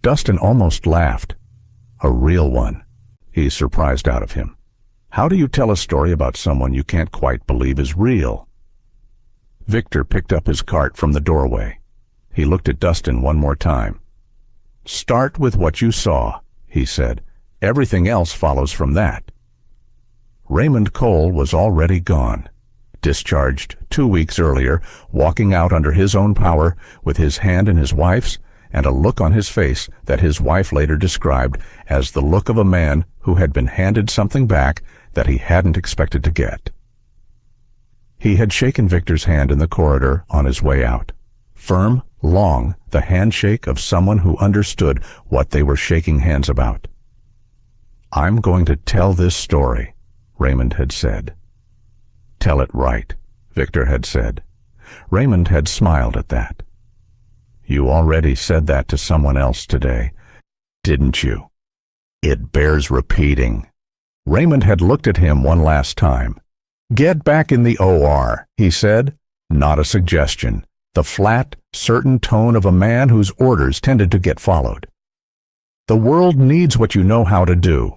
Dustin almost laughed. "A real one," he surprised out of him. "How do you tell a story about someone you can't quite believe is real?" Victor picked up his cart from the doorway. He looked at Dustin one more time. "Start with what you saw," he said. "Everything else follows from that." Raymond Cole was already gone. Discharged 2 weeks earlier, walking out under his own power, with his hand in his wife's, and a look on his face that his wife later described as the look of a man who had been handed something back that he hadn't expected to get. He had shaken Victor's hand in the corridor on his way out. Firm, long, the handshake of someone who understood what they were shaking hands about. "I'm going to tell this story," Raymond had said. "Tell it right," Victor had said. Raymond had smiled at that. "You already said that to someone else today, didn't you?" "It bears repeating." Raymond had looked at him one last time. "Get back in the OR," he said. Not a suggestion. The flat, certain tone of a man whose orders tended to get followed. "The world needs what you know how to do."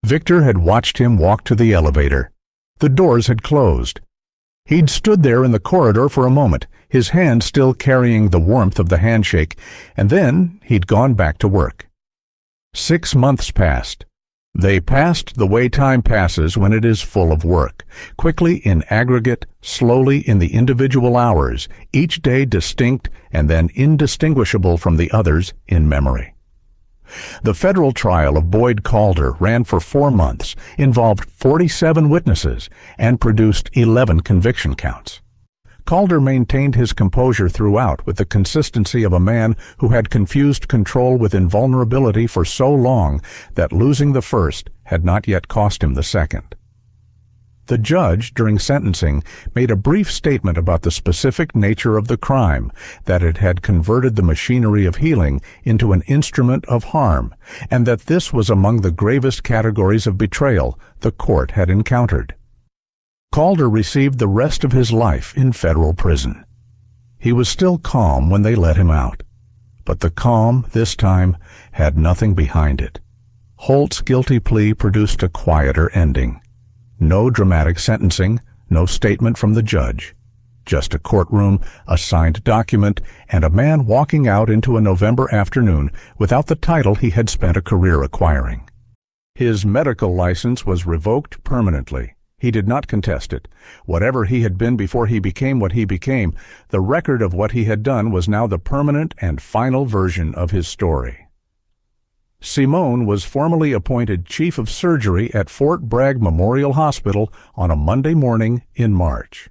Victor had watched him walk to the elevator. The doors had closed. He'd stood there in the corridor for a moment, his hand still carrying the warmth of the handshake, and then he'd gone back to work. 6 months passed. They passed the way time passes when it is full of work, quickly in aggregate, slowly in the individual hours, each day distinct and then indistinguishable from the others in memory. The federal trial of Boyd Calder ran for 4 months, involved 47 witnesses, and produced 11 conviction counts. Calder maintained his composure throughout with the consistency of a man who had confused control with invulnerability for so long that losing the first had not yet cost him the second. The judge, during sentencing, made a brief statement about the specific nature of the crime, that it had converted the machinery of healing into an instrument of harm, and that this was among the gravest categories of betrayal the court had encountered. Calder received the rest of his life in federal prison. He was still calm when they let him out, but the calm, this time, had nothing behind it. Holt's guilty plea produced a quieter ending. No dramatic sentencing, no statement from the judge. Just a courtroom, a signed document, and a man walking out into a November afternoon without the title he had spent a career acquiring. His medical license was revoked permanently. He did not contest it. Whatever he had been before he became what he became, the record of what he had done was now the permanent and final version of his story. Simone was formally appointed Chief of Surgery at Fort Bragg Memorial Hospital on a Monday morning in March.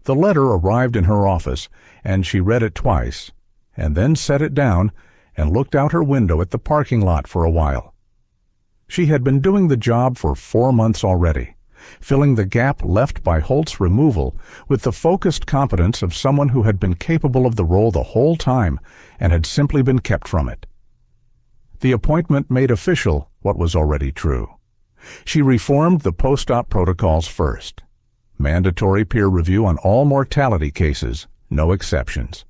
The letter arrived in her office, and she read it twice, and then set it down and looked out her window at the parking lot for a while. She had been doing the job for 4 months already, filling the gap left by Holt's removal with the focused competence of someone who had been capable of the role the whole time and had simply been kept from it. The appointment made official what was already true. She reformed the post-op protocols first. Mandatory peer review on all mortality cases, no exceptions.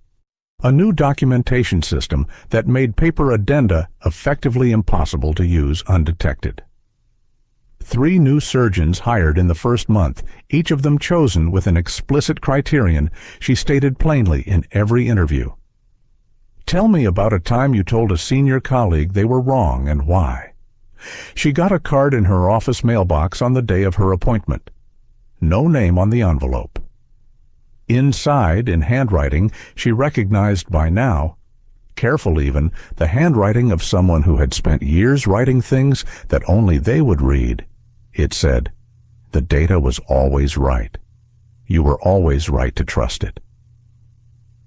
A new documentation system that made paper addenda effectively impossible to use undetected. 3 new surgeons hired in the first month, each of them chosen with an explicit criterion she stated plainly in every interview. Tell me about a time you told a senior colleague they were wrong and why. She got a card in her office mailbox on the day of her appointment. No name on the envelope. Inside, in handwriting she recognized by now, careful even, the handwriting of someone who had spent years writing things that only they would read. It said, "The data was always right. You were always right to trust it."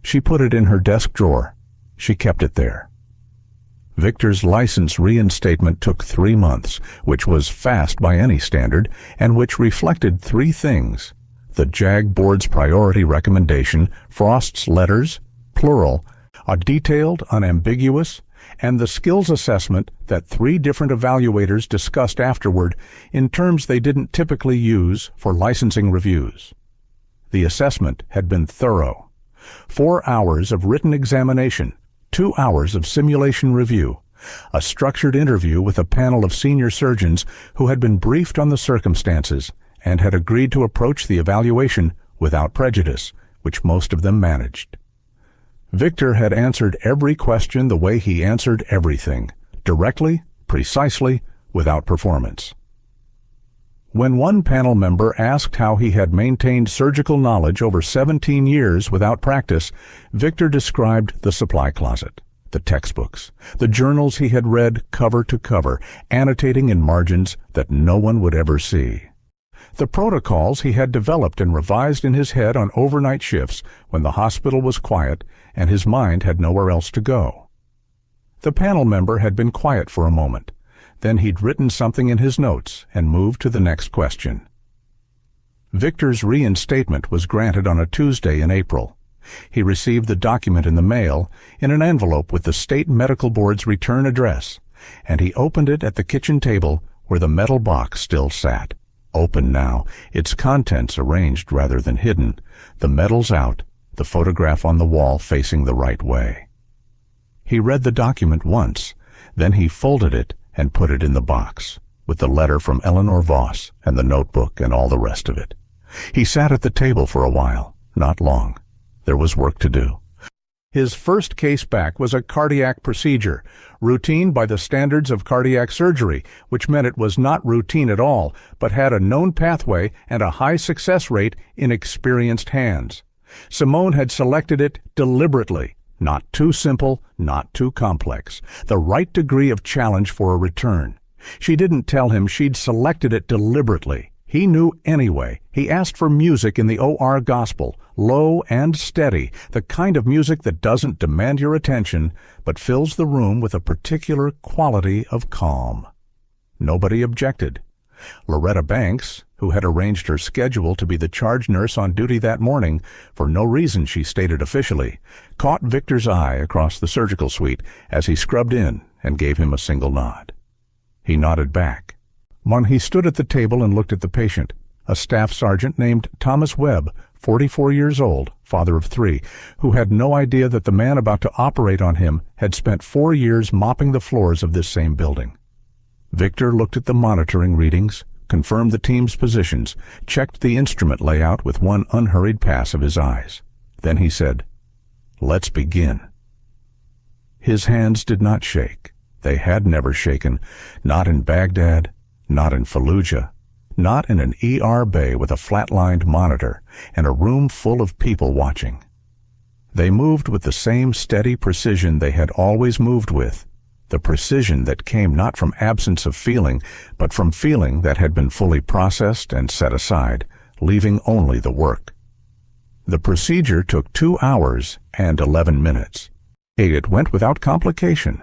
She put it in her desk drawer. She kept it there. Victor's license reinstatement took 3 months, which was fast by any standard, and which reflected 3 things: the JAG Board's priority recommendation, Frost's letters, plural, a detailed, unambiguous, and the skills assessment that 3 different evaluators discussed afterward in terms they didn't typically use for licensing reviews. The assessment had been thorough. 4 hours of written examination, 2 hours of simulation review, a structured interview with a panel of senior surgeons who had been briefed on the circumstances and had agreed to approach the evaluation without prejudice, which most of them managed. Victor had answered every question the way he answered everything, directly, precisely, without performance. When one panel member asked how he had maintained surgical knowledge over 17 years without practice, Victor described the supply closet, the textbooks, the journals he had read cover to cover, annotating in margins that no one would ever see. The protocols he had developed and revised in his head on overnight shifts when the hospital was quiet and his mind had nowhere else to go. The panel member had been quiet for a moment. Then he'd written something in his notes and moved to the next question. Victor's reinstatement was granted on a Tuesday in April. He received the document in the mail in an envelope with the State Medical Board's return address, and he opened it at the kitchen table where the metal box still sat. Open now, its contents arranged rather than hidden, the medals out, the photograph on the wall facing the right way. He read the document once, then he folded it and put it in the box, with the letter from Eleanor Voss and the notebook and all the rest of it. He sat at the table for a while, not long. There was work to do. His first case back was a cardiac procedure, routine by the standards of cardiac surgery, which meant it was not routine at all, but had a known pathway and a high success rate in experienced hands. Simone had selected it deliberately. Not too simple, not too complex. The right degree of challenge for a return. She didn't tell him she'd selected it deliberately. He knew anyway. He asked for music in the OR gospel, low and steady, the kind of music that doesn't demand your attention, but fills the room with a particular quality of calm. Nobody objected. Loretta Banks, who had arranged her schedule to be the charge nurse on duty that morning, for no reason she stated officially, caught Victor's eye across the surgical suite as he scrubbed in and gave him a single nod. He nodded back. When he stood at the table and looked at the patient, a staff sergeant named Thomas Webb, 44 years old, father of 3, who had no idea that the man about to operate on him had spent 4 years mopping the floors of this same building. Victor looked at the monitoring readings, confirmed the team's positions, checked the instrument layout with one unhurried pass of his eyes. Then he said, "Let's begin." His hands did not shake. They had never shaken, not in Baghdad, not in Fallujah, not in an ER bay with a flat-lined monitor and a room full of people watching. They moved with the same steady precision they had always moved with, the precision that came not from absence of feeling, but from feeling that had been fully processed and set aside, leaving only the work. The procedure took 2 hours and 11 minutes. It went without complication.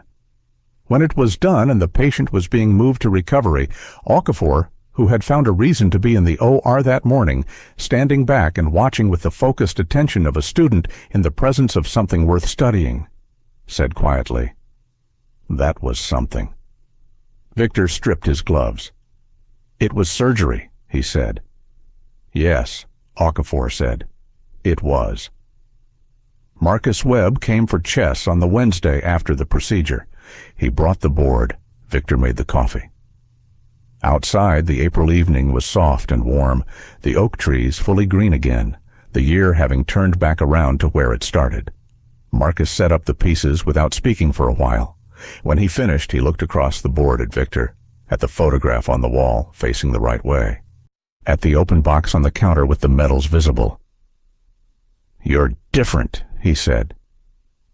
When it was done and the patient was being moved to recovery, Okafor, who had found a reason to be in the OR that morning, standing back and watching with the focused attention of a student in the presence of something worth studying, said quietly, "That was something." Victor stripped his gloves. "It was surgery," he said. "Yes," Okafor said. "It was." Marcus Webb came for chess on the Wednesday after the procedure. He brought the board. Victor made the coffee. Outside, the April evening was soft and warm, the oak trees fully green again, the year having turned back around to where it started. Marcus set up the pieces without speaking for a while. When he finished, he looked across the board at Victor, at the photograph on the wall, facing the right way, at the open box on the counter with the medals visible. "You're different," he said.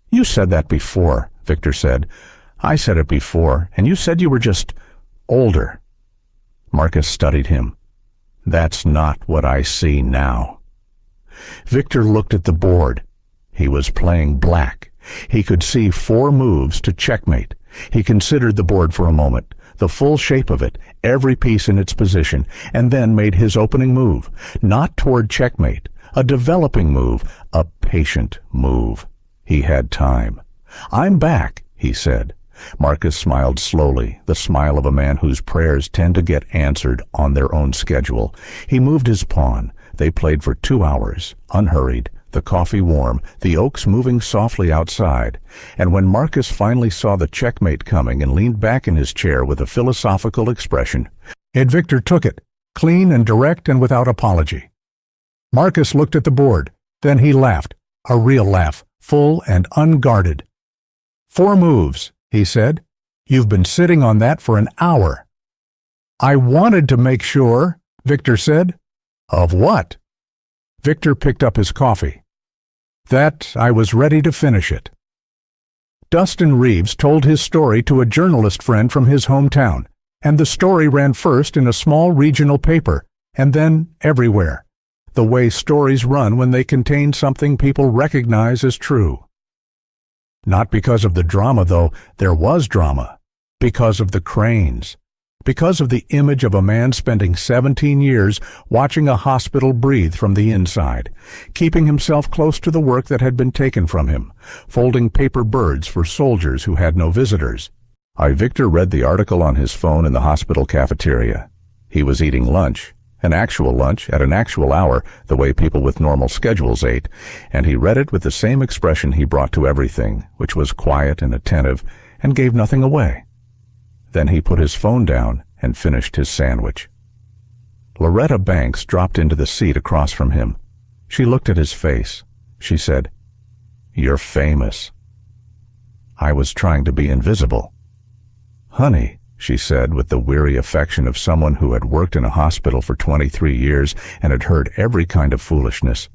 "You said that before," Victor said. "I said it before, and you said you were just older." Marcus studied him. "That's not what I see now." Victor looked at the board. He was playing black. He could see 4 moves to checkmate. He considered the board for a moment, the full shape of it, every piece in its position, and then made his opening move, not toward checkmate, a developing move, a patient move. He had time. "I'm back," he said. Marcus smiled slowly, the smile of a man whose prayers tend to get answered on their own schedule. He moved his pawn. They played for 2 hours, unhurried, the coffee warm, the oaks moving softly outside. And when Marcus finally saw the checkmate coming and leaned back in his chair with a philosophical expression, Victor took it, clean and direct and without apology. Marcus looked at the board. Then he laughed, a real laugh, full and unguarded. "4 moves," he said. "You've been sitting on that for an hour." "I wanted to make sure," Victor said. "Of what?" Victor picked up his coffee. "That I was ready to finish it." Dustin Reeves told his story to a journalist friend from his hometown, and the story ran first in a small regional paper, and then everywhere, the way stories run when they contain something people recognize as true. Not because of the drama, though. There was drama. Because of the cranes. Because of the image of a man spending 17 years watching a hospital breathe from the inside, keeping himself close to the work that had been taken from him, folding paper birds for soldiers who had no visitors. Victor read the article on his phone in the hospital cafeteria. He was eating lunch, an actual lunch at an actual hour, the way people with normal schedules ate, and he read it with the same expression he brought to everything, which was quiet and attentive and gave nothing away. Then he put his phone down and finished his sandwich. Loretta Banks dropped into the seat across from him. She looked at his face. She said, "You're famous." "I was trying to be invisible." "Honey," she said with the weary affection of someone who had worked in a hospital for 23 years and had heard every kind of foolishness,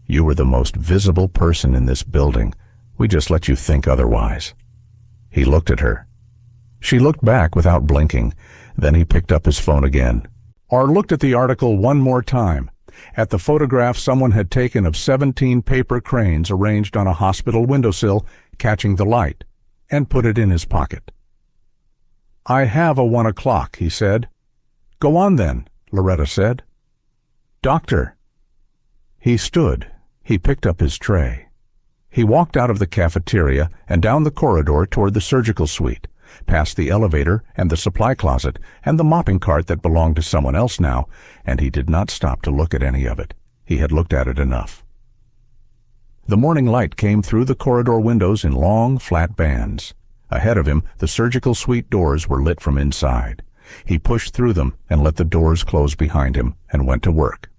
"you were the most visible person in this building. We just let you think otherwise." He looked at her. She looked back without blinking. Then he picked up his phone again, or looked at the article one more time, at the photograph someone had taken of 17 paper cranes arranged on a hospital windowsill, catching the light, and put it in his pocket. "I have a 1 o'clock, he said. "Go on then," Loretta said. "Doctor." He stood. He picked up his tray. He walked out of the cafeteria and down the corridor toward the surgical suite, past the elevator and the supply closet and the mopping cart that belonged to someone else now, and he did not stop to look at any of it. He had looked at it enough. The morning light came through the corridor windows in long, flat bands. Ahead of him, the surgical suite doors were lit from inside. He pushed through them and let the doors close behind him and went to work.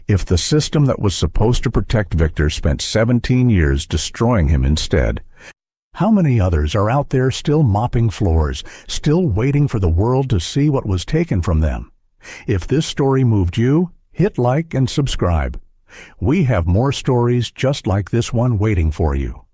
If the system that was supposed to protect Victor spent 17 years destroying him instead, how many others are out there still mopping floors, still waiting for the world to see what was taken from them? If this story moved you, hit like and subscribe. We have more stories just like this one waiting for you.